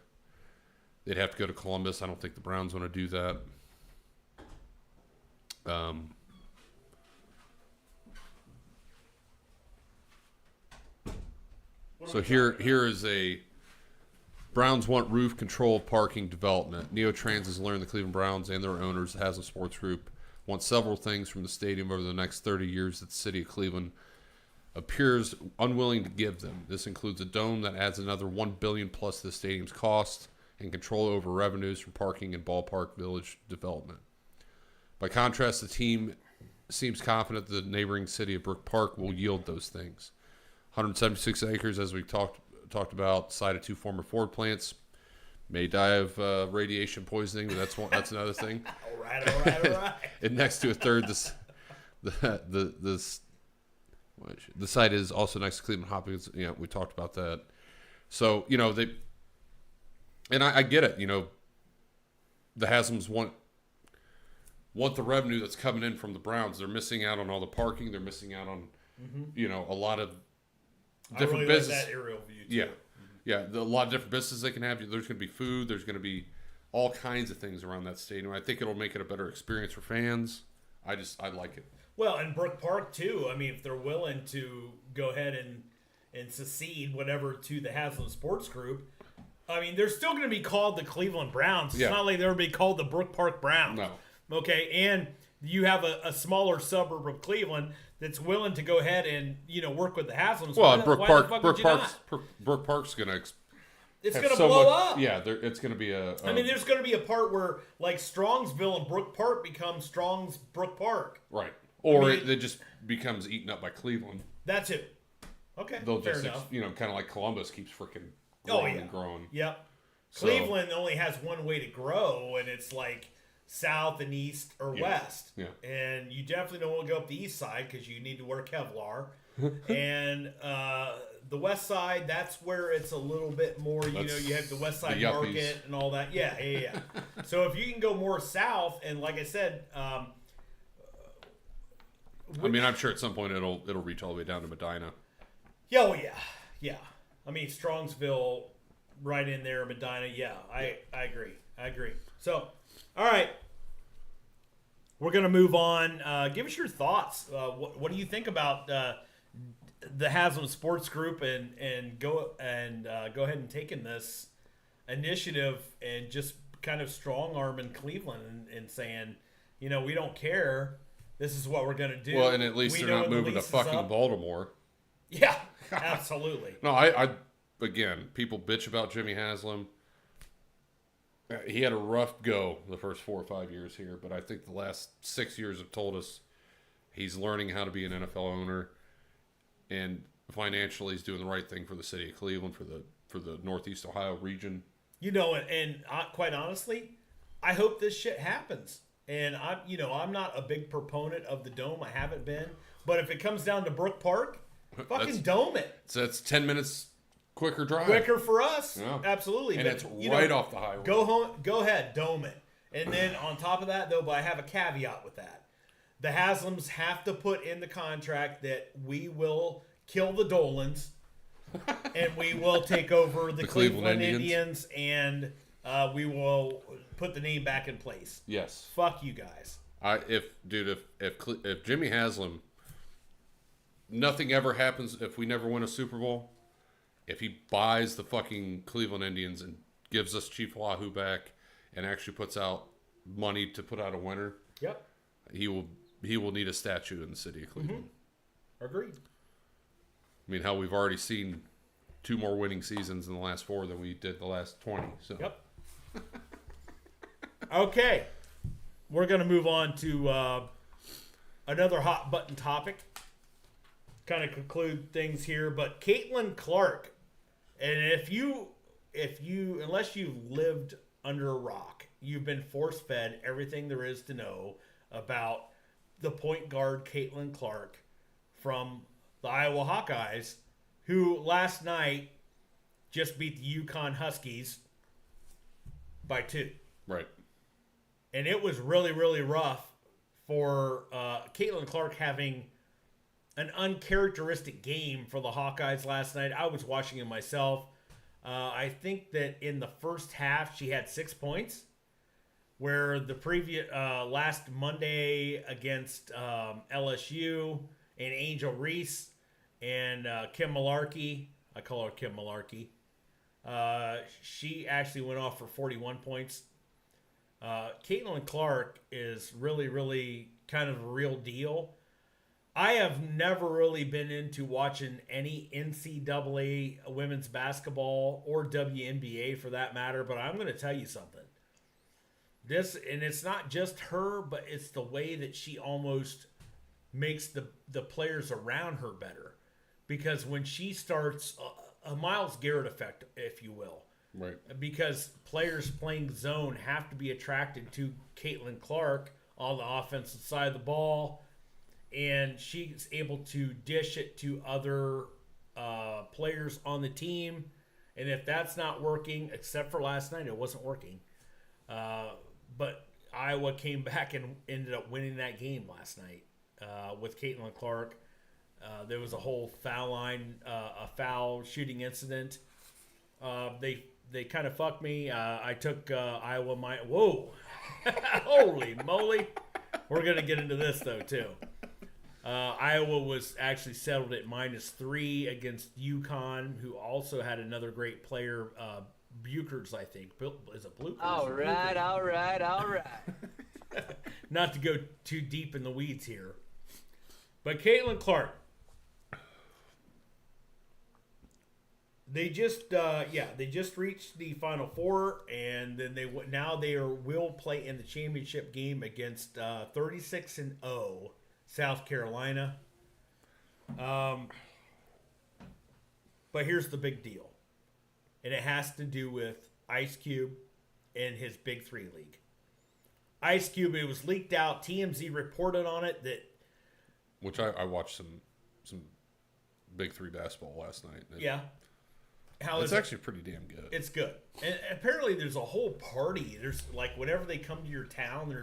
They'd have to go to Columbus. I don't think the Browns want to do that. So here is a Browns want roof control parking development. Neotrans has learned the Cleveland Browns and their owners, the Haslam Sports Group, want several things from the stadium over the next 30 years that the city of Cleveland appears unwilling to give them. This includes a dome that adds another $1 billion plus to the stadium's cost and control over revenues from parking and ballpark village development. By contrast, the team seems confident that the neighboring city of Brook Park will yield those things. 176 acres, as we talked about, site of 2 former Ford plants. May die of radiation poisoning, but that's another thing. All right. And next to a third, the site is also next to Cleveland Hopkins. We talked about that. So I get it. The Haslams want the revenue that's coming in from the Browns. They're missing out on all the parking. They're missing out on a lot of different business. Like that aerial view too. Yeah. Yeah, a lot of different businesses they can have. There's going to be food. There's going to be all kinds of things around that stadium. I think it'll make it a better experience for fans. I like it. Well, and Brook Park too. I mean, if they're willing to go ahead and secede whatever to the Haslam Sports Group, I mean, they're still going to be called the Cleveland Browns. It's not like they're going to be called the Brook Park Browns. No. Okay, and you have a smaller suburb of Cleveland that's willing to go ahead and work with the Haslams. Well, Brook Park's going to. It's going to blow up. Yeah, it's going to be I mean, there's going to be a part where like Strongsville and Brook Park becomes Strong's Brook Park. Right. Or it just becomes eaten up by Cleveland. That's it. Okay. They'll fair just enough. Kind of like Columbus keeps freaking growing and growing. Yep. So, Cleveland only has one way to grow, and it's like south and east or west. Yeah. And you definitely don't want to go up the east side because you need to wear Kevlar. And the west side, that's where it's a little bit more, you have the west side market and all that. Yeah. So if you can go more south, and like I said, I mean, I'm sure at some point it'll reach all the way down to Medina. Yeah, yeah. I mean, Strongsville, right in there, Medina. Yeah, I agree. So, all right, we're gonna move on. Give us your thoughts. What do you think about the Haslam Sports Group and go ahead and taking this initiative and just kind of strong arming Cleveland and saying, we don't care. This is what we're going to do. Well, and at least they're not moving to fucking Baltimore. Yeah, absolutely. No, I again, people bitch about Jimmy Haslam. He had a rough go the first 4 or 5 years here, but I think the last 6 years have told us he's learning how to be an NFL owner, and financially he's doing the right thing for the city of Cleveland, for the Northeast Ohio region. And quite honestly, I hope this shit happens. And I'm not a big proponent of the dome. I haven't been. But if it comes down to Brook Park, fucking dome it. So that's 10 minutes quicker drive. Quicker for us. Yeah. Absolutely. And but, it's right off the highway. Go ahead, dome it. And then on top of that, though, but I have a caveat with that. The Haslams have to put in the contract that we will kill the Dolans and we will take over the Cleveland Indians and we will put the name back in place. Yes. Fuck you guys. If Jimmy Haslam, nothing ever happens if we never win a Super Bowl. If he buys the fucking Cleveland Indians and gives us Chief Wahoo back and actually puts out money to put out a winner, yep, he will need a statue in the city of Cleveland. Mm-hmm. Agreed. I mean, how we've already seen 2 more winning seasons in the last 4 than we did the last 20. So. Yep. Okay. We're going to move on to another hot button topic. Kind of conclude things here, but Caitlin Clark, and unless you've lived under a rock, you've been force-fed everything there is to know about the point guard Caitlin Clark from the Iowa Hawkeyes, who last night just beat the UConn Huskies by 2. Right. And it was really, really rough for Caitlin Clark having an uncharacteristic game for the Hawkeyes last night. I was watching it myself. I think that in the first half she had 6 points, where the previous last Monday against LSU and Angel Reese and Kim Malarkey, I call her Kim Malarkey, she actually went off for 41 points. Caitlin Clark is really, really kind of a real deal. I have never really been into watching any NCAA women's basketball or WNBA for that matter, but I'm going to tell you something. And it's not just her, but it's the way that she almost makes the players around her better. Because when she starts, a Myles Garrett effect, if you will. Right. Because players playing zone have to be attracted to Caitlin Clark on the offensive side of the ball. And she's able to dish it to other players on the team. And if that's not working, except for last night, it wasn't working. But Iowa came back and ended up winning that game last night with Caitlin Clark. There was a whole foul line, a foul shooting incident. They kind of fucked me. I took Iowa. Whoa. Holy moly. We're going to get into this, though, too. Iowa was actually settled at -3 against UConn, who also had another great player, Buchers, I think. Is it Buchers? All right. Not to go too deep in the weeds here. But Caitlin Clark. They just reached the Final Four, and then they will play in the championship game against 36-0 South Carolina. But here's the big deal, and it has to do with Ice Cube and his Big 3 league. Ice Cube, it was leaked out. TMZ reported on it which I watched some Big 3 basketball last night. Yeah. It's actually pretty damn good. It's good. And apparently there's a whole party. There's like whenever they come to your town,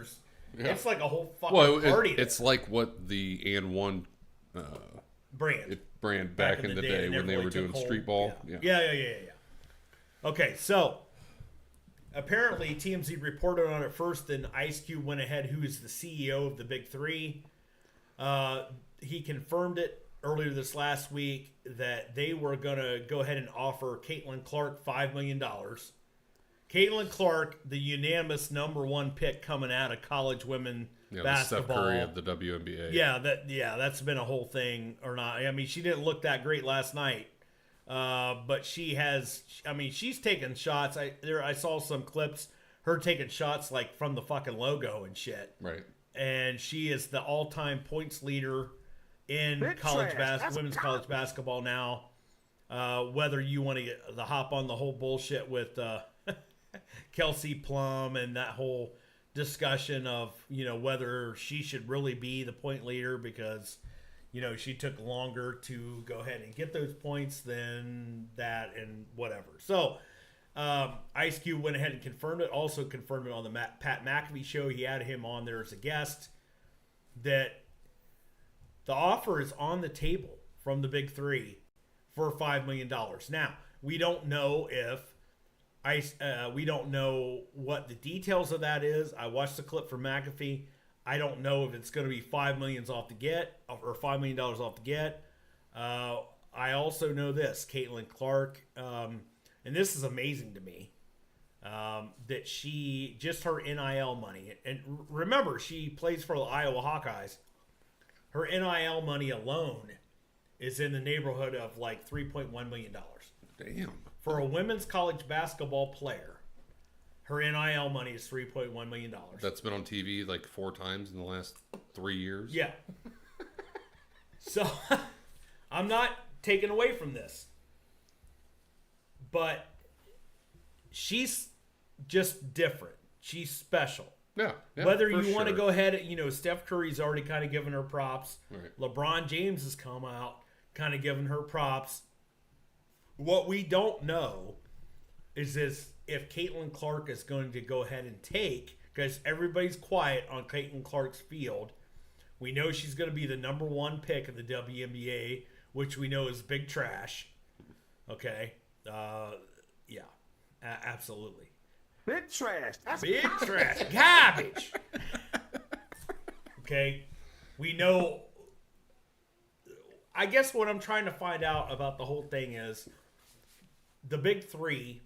it's like a whole fucking party. It's like what the And One brand back in the day when they were doing street ball. Yeah. Okay, so apparently TMZ reported on it first, then Ice Cube went ahead, who is the CEO of the Big 3. He confirmed it earlier this last week that they were going to go ahead and offer Caitlin Clark $5 million. Caitlin Clark, the unanimous #1 pick coming out of college women basketball. The Steph Curry of the WNBA. That's been a whole thing or not. I mean, she didn't look that great last night, but she has. I mean, she's taking shots. I saw some clips, her taking shots like from the fucking logo and shit. Right. And she is the all-time points leader in women's college basketball now. Whether you want to hop on the whole bullshit with Kelsey Plum and that whole discussion of, whether she should really be the point leader because, she took longer to go ahead and get those points than that and whatever. So Ice Cube went ahead and confirmed it. Also confirmed it on the Pat McAfee show. He had him on there as a guest that the offer is on the table from the Big 3 for $5 million. Now, we don't know we don't know what the details of that is. I watched the clip from McAfee. I don't know if it's going to be $5 million off the get or $5 million off the get. I also know this, Caitlin Clark, and this is amazing to me, that she just her NIL money, and remember she plays for the Iowa Hawkeyes. Her NIL money alone is in the neighborhood of like $3.1 million. Damn. For a women's college basketball player, her NIL money is $3.1 million. That's been on TV like 4 times in the last 3 years. Yeah. So, I'm not taking away from this. But she's just different. She's special. Yeah. Whether you want to go ahead, Steph Curry's already kind of given her props. Right. LeBron James has come out kind of giving her props. What we don't know is if Caitlin Clark is going to go ahead and take, because everybody's quiet on Caitlin Clark's field. We know she's going to be the number 1 pick of the WNBA, which we know is big trash. Okay? Yeah. Absolutely. Big trash. That's Big trash. Garbage. Okay? We know... I guess what I'm trying to find out about the whole thing is the big 3.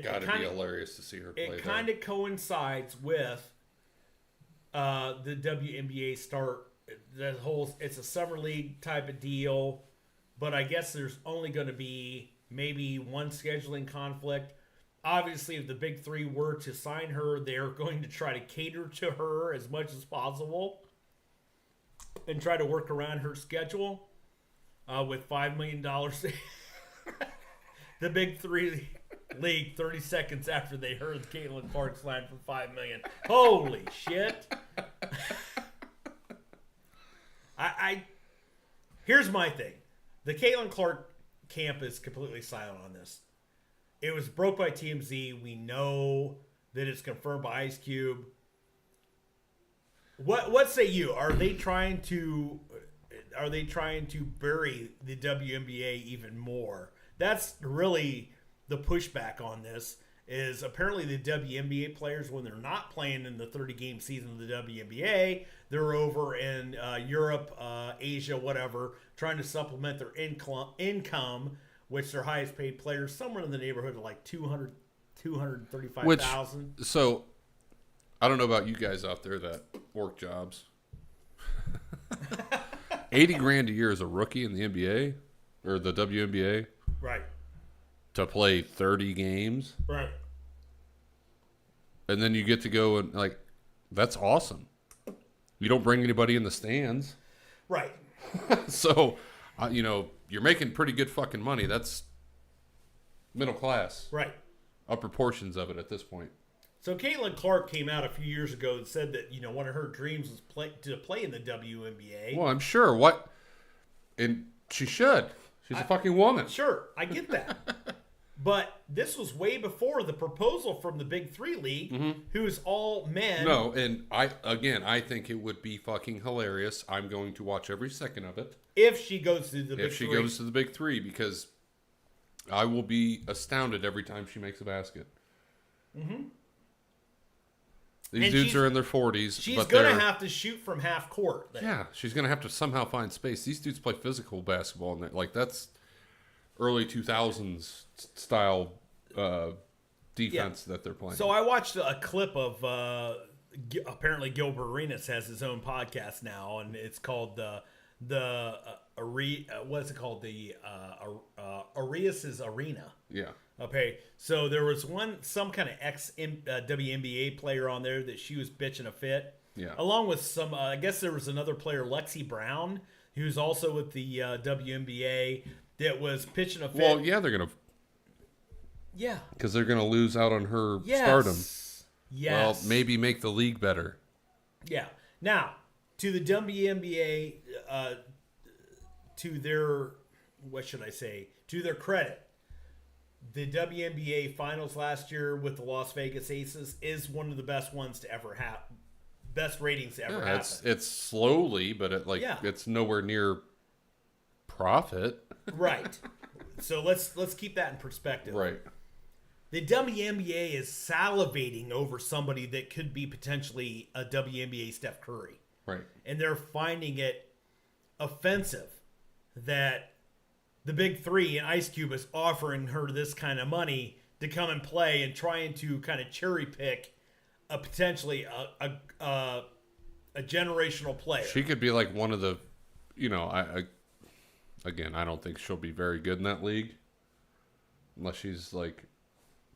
Gotta be hilarious to see her play. It kind of coincides with the WNBA start. It's a summer league type of deal, but I guess there's only going to be maybe one scheduling conflict. Obviously, if the big 3 were to sign her, they're going to try to cater to her as much as possible and try to work around her schedule with $5 million. The big 3 league 30 seconds after they heard Caitlin Clark's line for $5 million. Holy shit. Here's my thing. The Caitlin Clark camp is completely silent on this. It was broke by TMZ. We know that it's confirmed by Ice Cube. What say you? Are they trying to bury the WNBA even more? That's really the pushback on this. Is apparently the WNBA players, when they're not playing in the 30-game season of the WNBA, they're over in Europe, Asia, whatever, trying to supplement their income, which their highest paid players somewhere in the neighborhood of like $235,000. So, I don't know about you guys out there that work jobs. $80,000 a year as a rookie in the NBA or the WNBA, Right. to play 30 games. Right. And then you get to go and, like, that's awesome. You don't bring anybody in the stands. Right. So, you're making pretty good fucking money. That's middle class. Right. Upper portions of it at this point. So Caitlin Clark came out a few years ago and said that, one of her dreams was to play in the WNBA. Well, I'm sure. And she should. She's a fucking woman. Sure, I get that. But this was way before the proposal from the Big 3 League, who's all men. No, and I think it would be fucking hilarious. I'm going to watch every second of it. If she goes to the Big 3. If she goes to the Big 3, because I will be astounded every time she makes a basket. Mm-hmm. These dudes are in their 40s. She's going to have to shoot from half court. Then. Yeah, she's going to have to somehow find space. These dudes play physical basketball, and that's early 2000s style defense that they're playing. So I watched a clip of apparently Gilbert Arenas has his own podcast now, and it's called what's it called? The Arias's Arena. Yeah. Okay, so there was some kind of WNBA player on there that she was bitching a fit. Yeah. Along with some, I guess there was another player, Lexi Brown, who's also with the WNBA, that was pitching a fit. Well, yeah, they're gonna. Yeah. Because they're gonna lose out on her stardom. Yes. Well, maybe make the league better. Yeah. Now, to the WNBA, to their credit, the WNBA finals last year with the Las Vegas Aces is one of the best ones to ever happen. Best ratings to ever happen. It's slowly, but it's nowhere near profit. Right. So let's keep that in perspective. Right. The WNBA is salivating over somebody that could be potentially a WNBA Steph Curry. Right. And they're finding it offensive that the Big 3 and Ice Cube is offering her this kind of money to come and play and trying to kind of cherry pick a potentially a generational player. She could be like one of the, I don't think she'll be very good in that league. unless she's like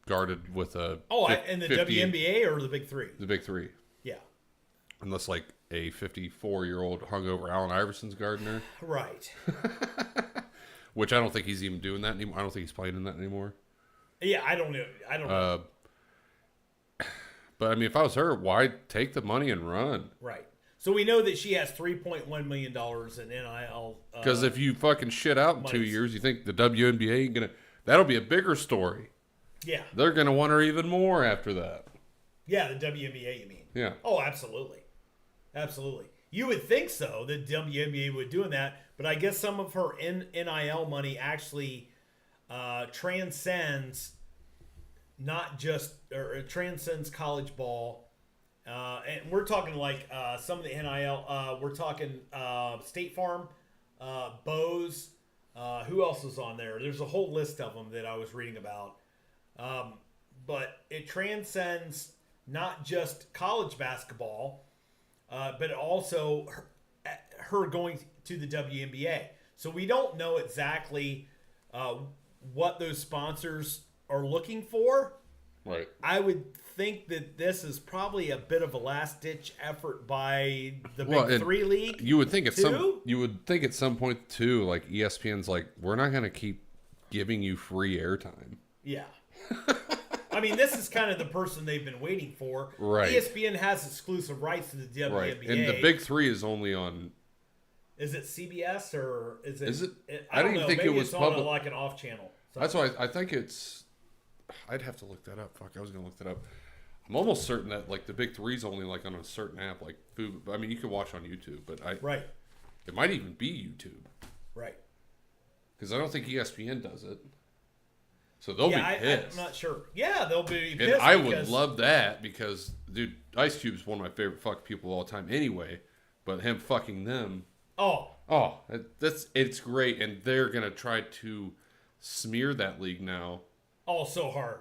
guarded with a. In the WNBA or the Big Three? The Big Three. Yeah. Unless like a 54-year-old hungover Allen Iverson's guarding her. Right. Which I don't think he's even doing that anymore. I don't think he's playing in that anymore. Yeah, I don't know. But I mean, if I was her, why take the money and run? Right. So we know that she has $3.1 million in NIL. Because if you fucking shit out in 2 years, you think the WNBA ain't gonna? That'll be a bigger story. Yeah. They're gonna want her even more after that. Yeah, the WNBA, you mean? Yeah. Oh, absolutely, absolutely. You would think so. The WNBA would doing that, but I guess some of her NIL money actually transcends not just or it transcends college ball. And we're talking like some of the NIL. We're talking State Farm, Bose. Who else is on there? There's a whole list of them that I was reading about. But it transcends not just college basketball, but also her going to the WNBA. So we don't know exactly what those sponsors are looking for. Right. I would think that this is probably a bit of a last-ditch effort by the Big Three league. You would think at some point too, like ESPN's like, we're not going to keep giving you free airtime. Yeah. I mean, this is kind of the person they've been waiting for. Right. ESPN has exclusive rights to the WNBA. Right. And the Big Three is only on. Is it CBS or is it? Is it? I don't didn't know. think Maybe it was it's public. on like an off channel. That's why I think it's. I'd have to look that up. Fuck, I was gonna look that up. I'm almost certain that like the Big Three is only like on a certain app, like food. I mean, you can watch on YouTube, but right. It might even be YouTube. Right. Because I don't think ESPN does it. So they'll be pissed. I'm not sure. Yeah, they'll be pissed. And I would love that because, dude, Ice Cube's one of my favorite fuck people of all time anyway. But him fucking them. It's great. And they're going to try to smear that league now. Oh, so hard.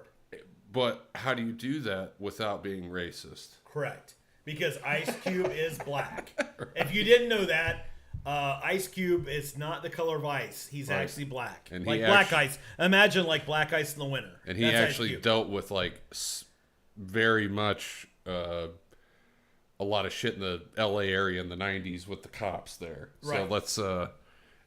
But how do you do that without being racist? Correct. Because Ice Cube is black. Right. If you didn't know that, Ice Cube is not the color of ice. He's actually black. And like black ice. Imagine like black ice in the winter. And he actually dealt with like very much a lot of shit in the LA area in the 90s with the cops there. Right. So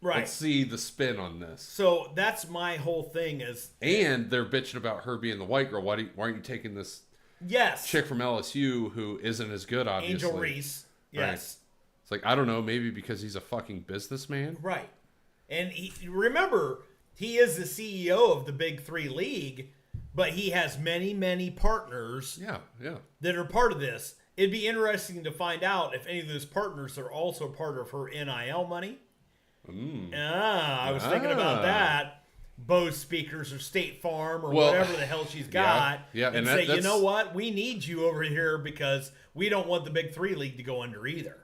let's see the spin on this. So that's my whole thing is. And they're bitching about her being the white girl. Why aren't you taking this chick from LSU who isn't as good, obviously? Angel Reese. Yes. Right. It's like, I don't know, maybe because he's a fucking businessman? Right. And remember, he is the CEO of the Big Three League, but he has many, many partners that are part of this. It'd be interesting to find out if any of those partners are also part of her NIL money. I was thinking about that. Bose Speakers or State Farm or whatever the hell she's got. And say, you know what? We need you over here because we don't want the Big Three League to go under either.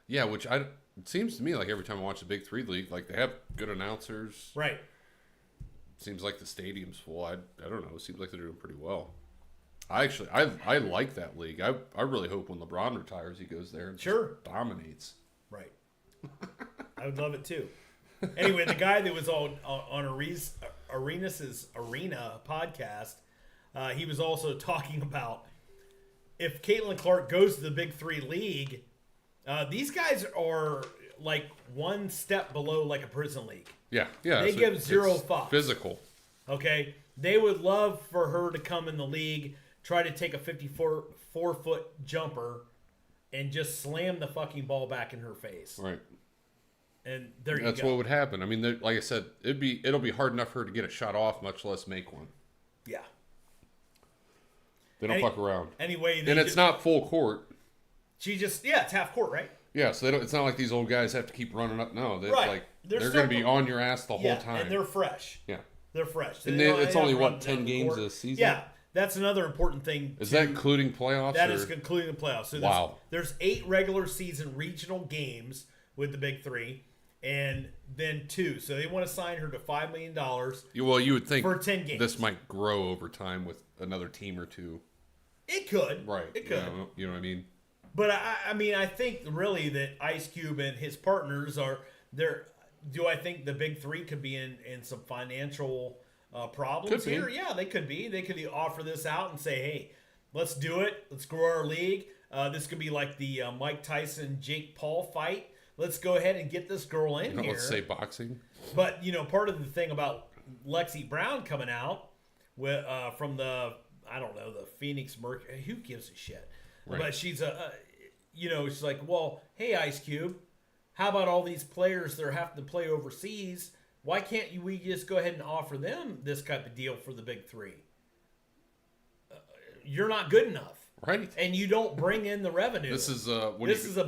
Yeah, which it seems to me like every time I watch the Big Three League, like they have good announcers. Right. Seems like the stadium's full. I don't know. It seems like they're doing pretty well. I like that league. I really hope when LeBron retires, he goes there and just dominates. Right. I would love it too. Anyway, the guy that was on Arenas' Arena podcast, he was also talking about if Caitlin Clark goes to the Big Three League, these guys are like one step below like a prison league. Yeah. They give zero fucks. Physical. Okay? They would love for her to come in the league, try to take a 54-foot jumper, and just slam the fucking ball back in her face. Right. And there you go. That's what would happen. I mean, like I said, it'll be hard enough for her to get a shot off, much less make one. Yeah. They don't fuck around. Anyway, and it's not full court. She just it's half court, right? Yeah, so it's not like these old guys have to keep running up. No, they're going to be on your ass the whole time. And they're fresh. Yeah. They're fresh. And it's only 10 games this season. Yeah. That's another important thing. Is that including playoffs? That is including the playoffs. So there's 8 regular season regional games with the Big Three, and then 2. So they want to sign her to $5 million. Well, you would think for 10 games. This might grow over time with another team or two. It could. Right. It could. You know what I mean? But I think really that Ice Cube and his partners are there. Do I think the Big Three could be in some financial problems here. Yeah, they could be. They could offer this out and say, hey, let's do it. Let's grow our league. This could be like the Mike Tyson, Jake Paul fight. Let's go ahead and get this girl in here. Let's say boxing. But, part of the thing about Lexi Brown coming out with from the Phoenix Mercury, who gives a shit? Right. But she's she's like, well, hey, Ice Cube, how about all these players that are having to play overseas? Why can't we just go ahead and offer them this type of deal for the big three? You're not good enough. Right. And you don't bring in the revenue. This is a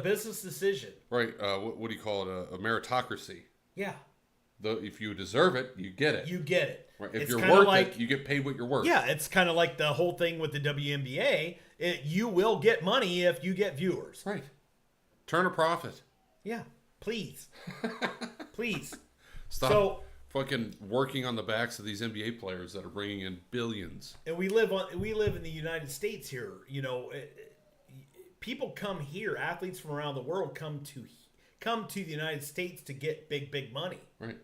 business decision. Right. What do you call it? A meritocracy. Yeah. If you deserve it, you get it. You get it. Right. If you're worth it, you get paid what you're worth. Yeah, it's kind of like the whole thing with the WNBA. You will get money if you get viewers. Right. Turn a profit. Yeah. Please. Please. Stop fucking working on the backs of these NBA players that are bringing in billions. And we live in the United States here. People come here. Athletes from around the world come to the United States to get big money. Right.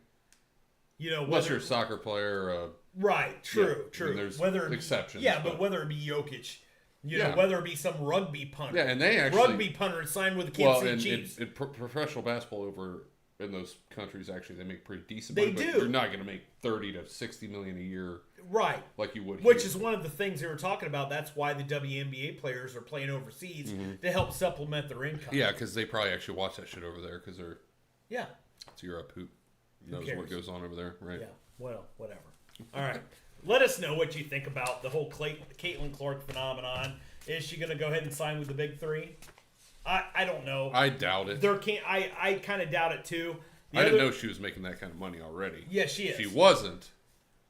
Unless you're a soccer player. Right. True. Yeah, true. There's exceptions. Yeah, but whether it be Jokic, whether it be some rugby punter. Yeah, and they actually rugby punter signed with the Kansas City Chiefs. In professional basketball over in those countries, actually, they make pretty decent money. They do. But you're not going to make $30 to $60 million a year. Right. Like you would. Which is one of the things they were talking about. That's why the WNBA players are playing overseas to help supplement their income. Yeah, because they probably actually watch that shit over there because they're. Yeah. It's Europe. Who knows what goes on over there, right? Yeah. Well, whatever. All right. Let us know what you think about the whole Caitlin Clark phenomenon. Is she going to go ahead and sign with the big three? I don't know. I doubt it. I kind of doubt it too. I didn't know she was making that kind of money already. Yeah, she is. She wasn't.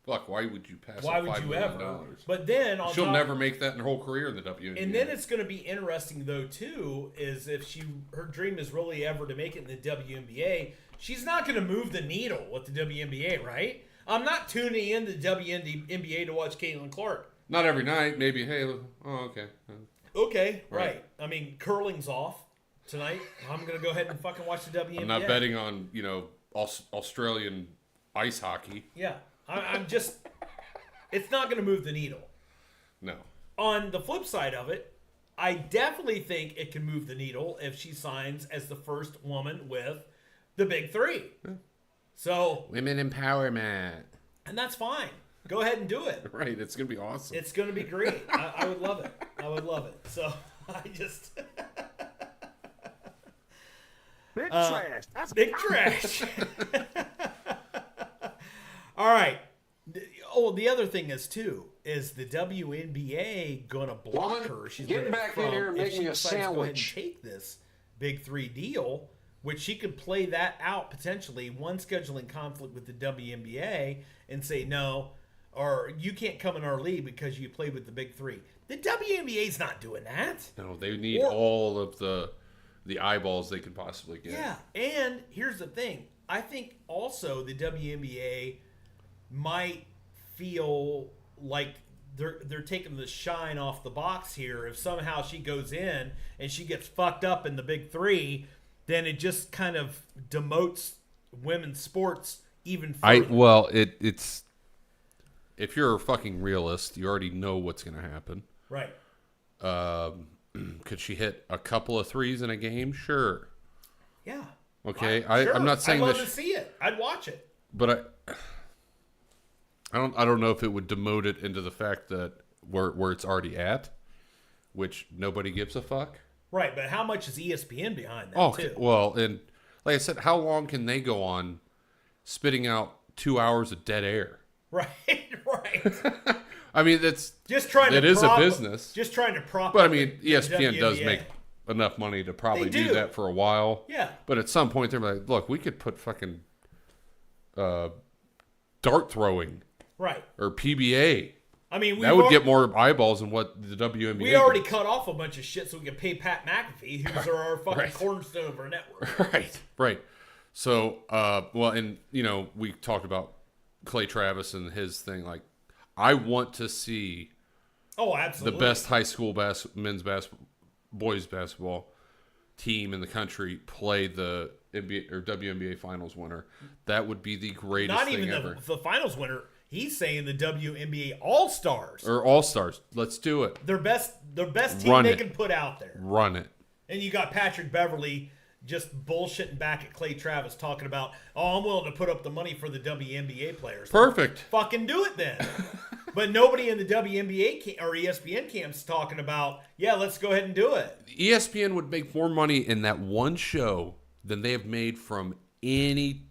Fuck, why would you pass Why up would $5 you million? ever? But then she'll never make that in her whole career in the WNBA. And then it's going to be interesting though too, is if her dream is really ever to make it in the WNBA, she's not going to move the needle with the WNBA, right? I'm not tuning in to the WNBA to watch Caitlin Clark. Not every night, maybe. Hey, okay. Okay, right. I mean, curling's off tonight. I'm going to go ahead and fucking watch the WNBA. I'm not betting on Australian ice hockey. Yeah, I'm just. It's not going to move the needle. No. On the flip side of it, I definitely think it can move the needle if she signs as the first woman with the big three. Yeah. So women empowerment, and that's fine. Go ahead and do it. Right, it's gonna be awesome. It's gonna be great. I would love it. I would love it. So I just big trash. That's big trash. All right. Oh, the other thing is too is the WNBA gonna block her. She's get back in here and make me a sandwich. Go ahead and take this big three deal, which she could play that out potentially one scheduling conflict with the WNBA and say no, or you can't come in our league because you played with the big three. The WNBA's not doing that. No, they need all of the eyeballs they could possibly get. Yeah, and here's the thing. I think also the WNBA might feel like they're taking the shine off the box here. If somehow she goes in and she gets fucked up in the big three, then it just kind of demotes women's sports even further. It's if you're a fucking realist, you already know what's going to happen. Right. Could she hit a couple of threes in a game? Sure. Yeah. Okay. Sure. I'm not saying I'd love to see it. I'd watch it. But I don't know if it would demote it into the fact that where it's already at, which nobody gives a fuck. Right, but how much is ESPN behind that too? Well, and like I said, how long can they go on spitting out 2 hours of dead air? Right. I mean, that's just trying. It is a business. Just trying to prop. But I mean, ESPN does make enough money to probably do that for a while. Yeah. But at some point, they're like, look, we could put fucking dart throwing. Right. Or PBA. I mean, that would get more eyeballs than what the WNBA. We already cut off a bunch of shit so we can pay Pat McAfee, who's our fucking cornerstone of our network. Right. So, and we talked about Clay Travis and his thing. Like, I want to see. Oh, absolutely. The best high school boys basketball team in the country play the NBA or WNBA finals winner. That would be the greatest thing ever. Not even the finals winner. He's saying the WNBA All-Stars. Or All-Stars. Let's do it. Their best team Run they it. can put out there. Run it. And you got Patrick Beverly just bullshitting back at Clay Travis talking about, I'm willing to put up the money for the WNBA players. Perfect. Fucking do it then. But nobody in the WNBA or ESPN camp's talking about, let's go ahead and do it. ESPN would make more money in that one show than they have made from any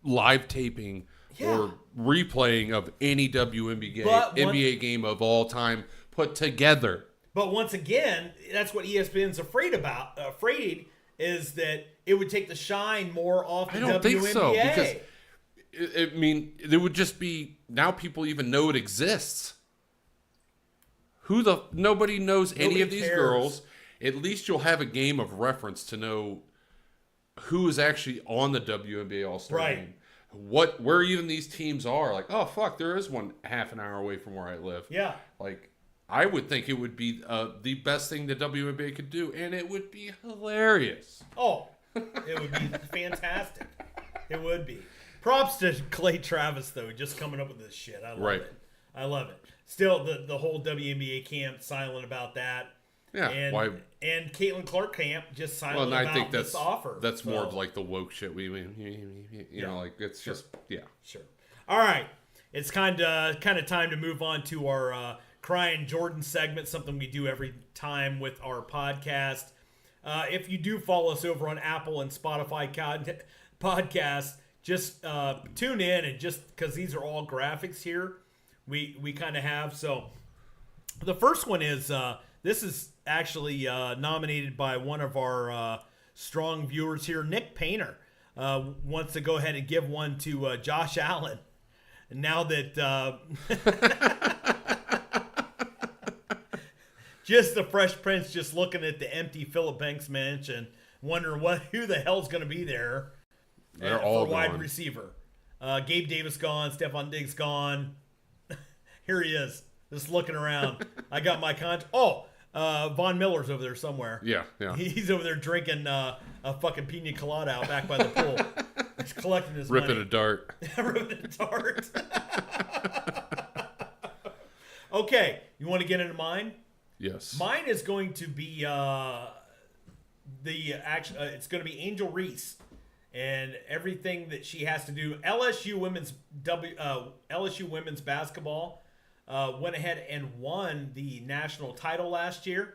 live taping or replaying of any NBA game of all time put together. But once again, that's what ESPN's afraid is that it would take the shine more off the WNBA. I don't think so, because there would just be, now people even know it exists. Nobody knows any of these girls. At least you'll have a game of reference to know who is actually on the WNBA All-Star game. Where even these teams are. Like, oh, fuck, there is one half an hour away from where I live. Yeah. Like, I would think it would be the best thing the WNBA could do, and it would be hilarious. Oh, it would be fantastic. It would be. Props to Clay Travis, though, just coming up with this shit. I love it. I love it. Still, the whole WNBA camp silent about that. Yeah. And Caitlin Clark camp just silent about this offer. That's more of like the woke shit. You know, like it's just, Sure. All right. It's kind of time to move on to our Crying Jordan segment, something we do every time with our podcast. If you do follow us over on Apple and Spotify podcasts, just tune in, and just because these are all graphics here, we kind of have. So the first one is this is actually nominated by one of our strong viewers here, Nick Painter. Wants to go ahead and give one to Josh Allen. Now that just the Fresh Prince, just looking at the empty Phillip Banks mansion, wondering who the hell's going to be there. They're all wide gone. receiver. Gabe Davis gone. Stephon Diggs gone. Here he is, just looking around. I got my contract. Von Miller's over there somewhere. Yeah. He's over there drinking a fucking pina colada out back by the pool. He's collecting his money. Ripping a dart. Ripping a dart. Okay, you want to get into mine? Yes. Mine is going to be it's going to be Angel Reese and everything that she has to do. LSU women's basketball went ahead and won the national title last year,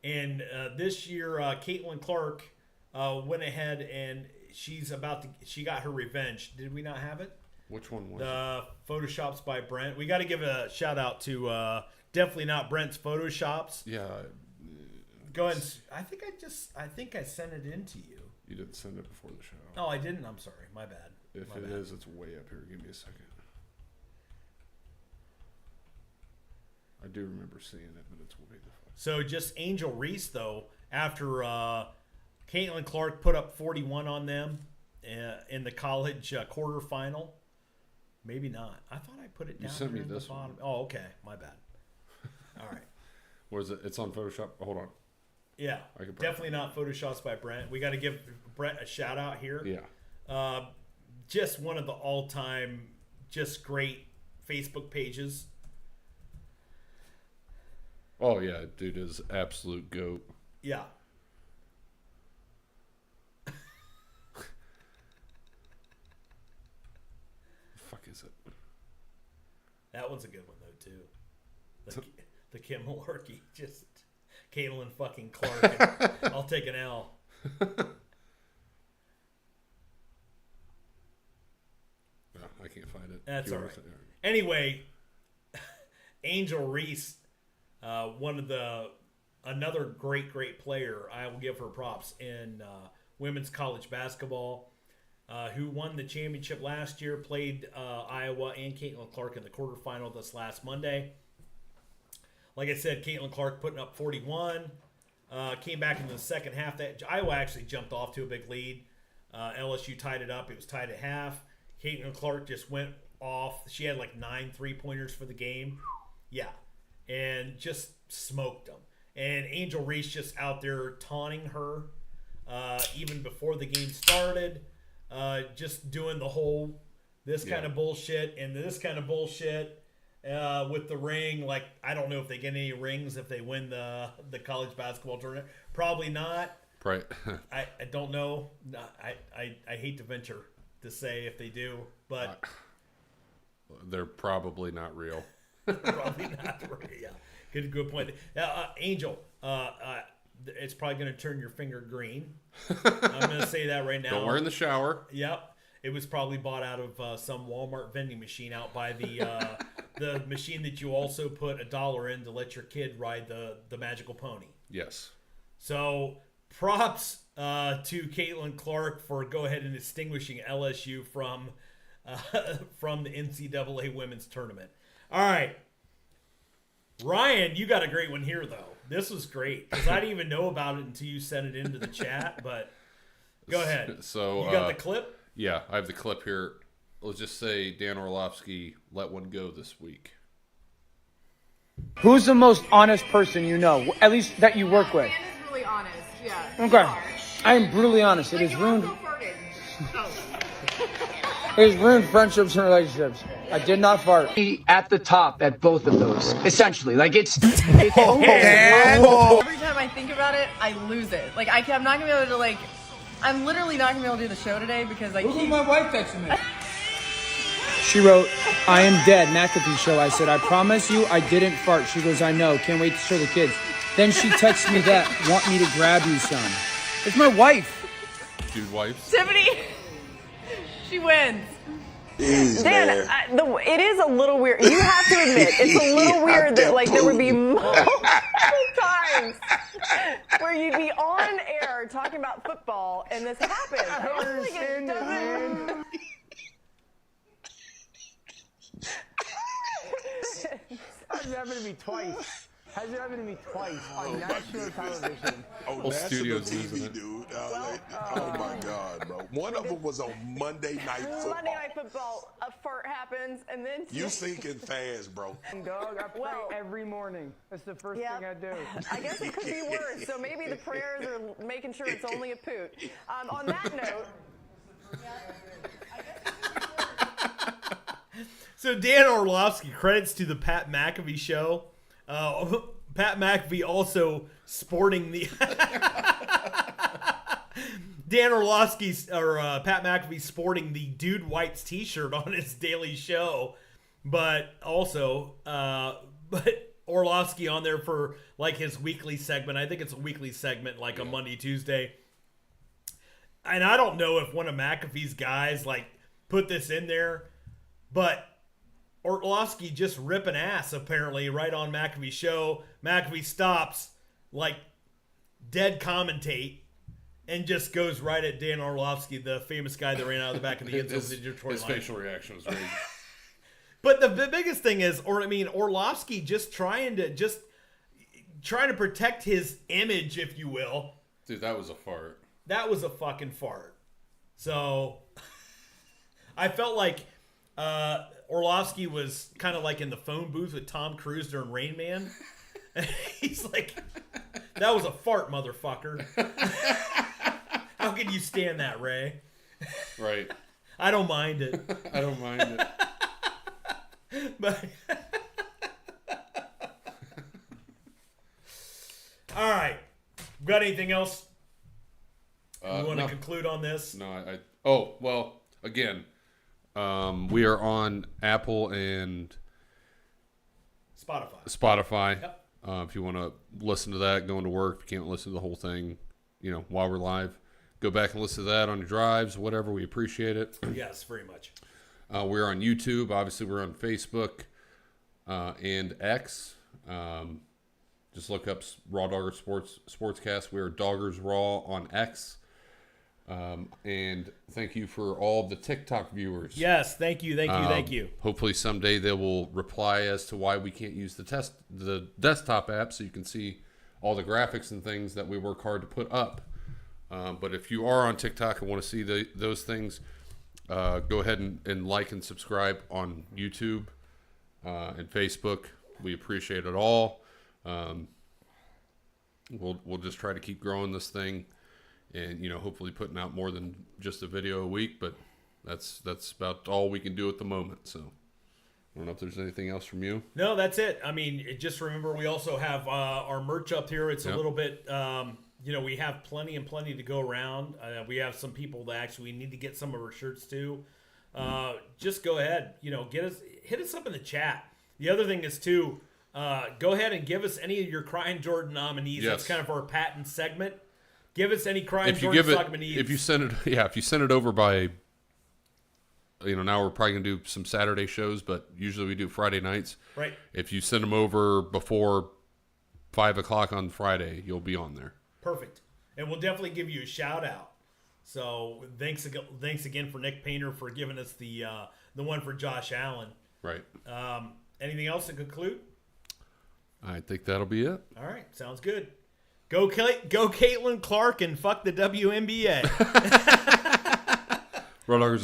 and this year Caitlin Clark went ahead and she got her revenge. Did we not have it? Which one was the Photoshops by Brent? We got to give a shout out to definitely not Brent's Photoshops. Yeah. Go ahead. I think I sent it in to you. You didn't send it before the show. Oh, I didn't. I'm sorry. My bad. If it is, it's way up here. Give me a second. I do remember seeing it, but it's way the fuck. So just Angel Reese, though, after Caitlin Clark put up 41 on them in the college quarterfinal. Maybe not. I thought I put it down. You sent me here this the bottom. one. Oh, okay. My bad. All right. Where is it? It's on Photoshop. Hold on. Yeah. Definitely not Photoshops by Brent. We got to give Brent a shout out here. Yeah. Just one of the all-time, just great Facebook pages. Oh yeah, dude is absolute goat. Yeah. Fuck is it? That one's a good one though too. The Kim Malarkey, just Caitlin fucking Clark. I'll take an L. I can't find it. That's all right. Anyway, Angel Reese, another great player. I will give her props in women's college basketball. Who won the championship last year, played Iowa and Caitlin Clark in the quarterfinal this last Monday. Like I said, Caitlin Clark putting up 41. Came back in the second half. That Iowa actually jumped off to a big lead. LSU tied it up. It was tied at half. Caitlin Clark just went off. She had like 9 3-pointers for the game. Yeah. And just smoked them. And Angel Reese just out there taunting her even before the game started. Just doing the whole this kind of bullshit and this kind of bullshit with the ring. Like, I don't know if they get any rings if they win the college basketball tournament. Probably not. Right. I don't know. I hate to venture to say if they do, but they're probably not real. Probably not real. Yeah. Good point. Angel, it's probably going to turn your finger green. I'm going to say that right now. Don't wear in the shower. Yep. It was probably bought out of some Walmart vending machine out by the machine that you also put $1 in to let your kid ride the magical pony. Yes. So props to Caitlin Clark for go ahead and extinguishing LSU from the NCAA women's tournament. All right. Ryan, you got a great one here, though. This was great because I didn't even know about it until you sent it into the chat, but go ahead. So you got the clip? Yeah, I have the clip here. Let's just say Dan Orlovsky let one go this week. Who's the most honest person you know, at least that you work with? Dan is really honest, yeah. Okay. I am brutally honest. It has ruined... It has ruined friendships and relationships. I did not fart. At the top at both of those, essentially. Like, it's Every time I think about it, I lose it. Like, I'm not going to be able to, like... I'm literally not going to be able to do the show today because I keep... Look at my wife texting me. She wrote, I am dead, McAfee show. I said, I promise you I didn't fart. She goes, I know. Can't wait to show the kids. Then she texts me that, want me to grab you, son. It's my wife. Dude wife. Tiffany, she wins. Dan, it is a little weird. You have to admit, it's a little weird that like there would be multiple times where you'd be on air talking about football and this happens. I don't think it doesn't. Has it happened to me twice? Has it happened to me twice on national television? Whole studio's losing it. Dude. Oh my God, bro. One of them was on Monday Night Football. Monday Night Football, a fart happens, and then... You sinking fast, bro. Dog, I pray every morning. That's the first thing I do. I guess it could be worse, so maybe the prayers are making sure it's only a poot. On that note... So Dan Orlovsky, credits to the Pat McAfee show. Pat McAfee also sporting the Dan Orlovsky's or Pat McAfee sporting the Dude Whites T-shirt on his daily show, but also but Orlovsky on there for like his weekly segment. I think it's a weekly segment, like a Monday, Tuesday. And I don't know if one of McAfee's guys like put this in there, but Orlovsky just ripping ass, apparently, right on McAfee's show. McAfee stops, like, dead commentate, and just goes right at Dan Orlovsky, the famous guy that ran out of the back of the end zone of the Detroit His Lions. facial reaction was crazy. But the biggest thing is, Orlovsky just trying to protect his image, if you will. Dude, that was a fart. That was a fucking fart. So, I felt like... Orlovsky was kind of like in the phone booth with Tom Cruise during Rain Man. He's like, that was a fart, motherfucker. How can you stand that, Ray? Right. I don't mind it. I don't mind it. But all right. Got anything else you want to conclude on this? No, oh, well, again, we are on Apple and Spotify. Yep. If you want to listen to that going to work, if you can't listen to the whole thing, while we're live, go back and listen to that on your drives, whatever. We appreciate it. Yes, very much. We're on YouTube. Obviously, we're on Facebook and X. Just look up RawDawgers Sportscast. We are Doggers Raw on X. And thank you for all the TikTok viewers. Yes, thank you. Hopefully someday they will reply as to why we can't use the desktop app so you can see all the graphics and things that we work hard to put up. But if you are on TikTok and want to see those things, go ahead and like and subscribe on YouTube and Facebook. We appreciate it all. We'll just try to keep growing this thing. And, hopefully putting out more than just a video a week. But that's about all we can do at the moment. So I don't know if there's anything else from you. No, that's it. I mean, just remember we also have our merch up here. It's a little bit, we have plenty to go around. We have some people that actually need to get some of our shirts too. Just go ahead, hit us up in the chat. The other thing is too, go ahead and give us any of your Crying Jordan nominees. Yes. That's kind of our patent segment. Give us any Crying Jordan nominees. If you send it over by, now we're probably gonna do some Saturday shows, but usually we do Friday nights. Right. If you send them over before 5:00 on Friday, you'll be on there. Perfect. And we'll definitely give you a shout out. So thanks again for Nick Painter for giving us the one for Josh Allen. Right. Anything else to conclude? I think that'll be it. All right. Sounds good. Go Caitlin Clark and fuck the WNBA. RawDawgers out.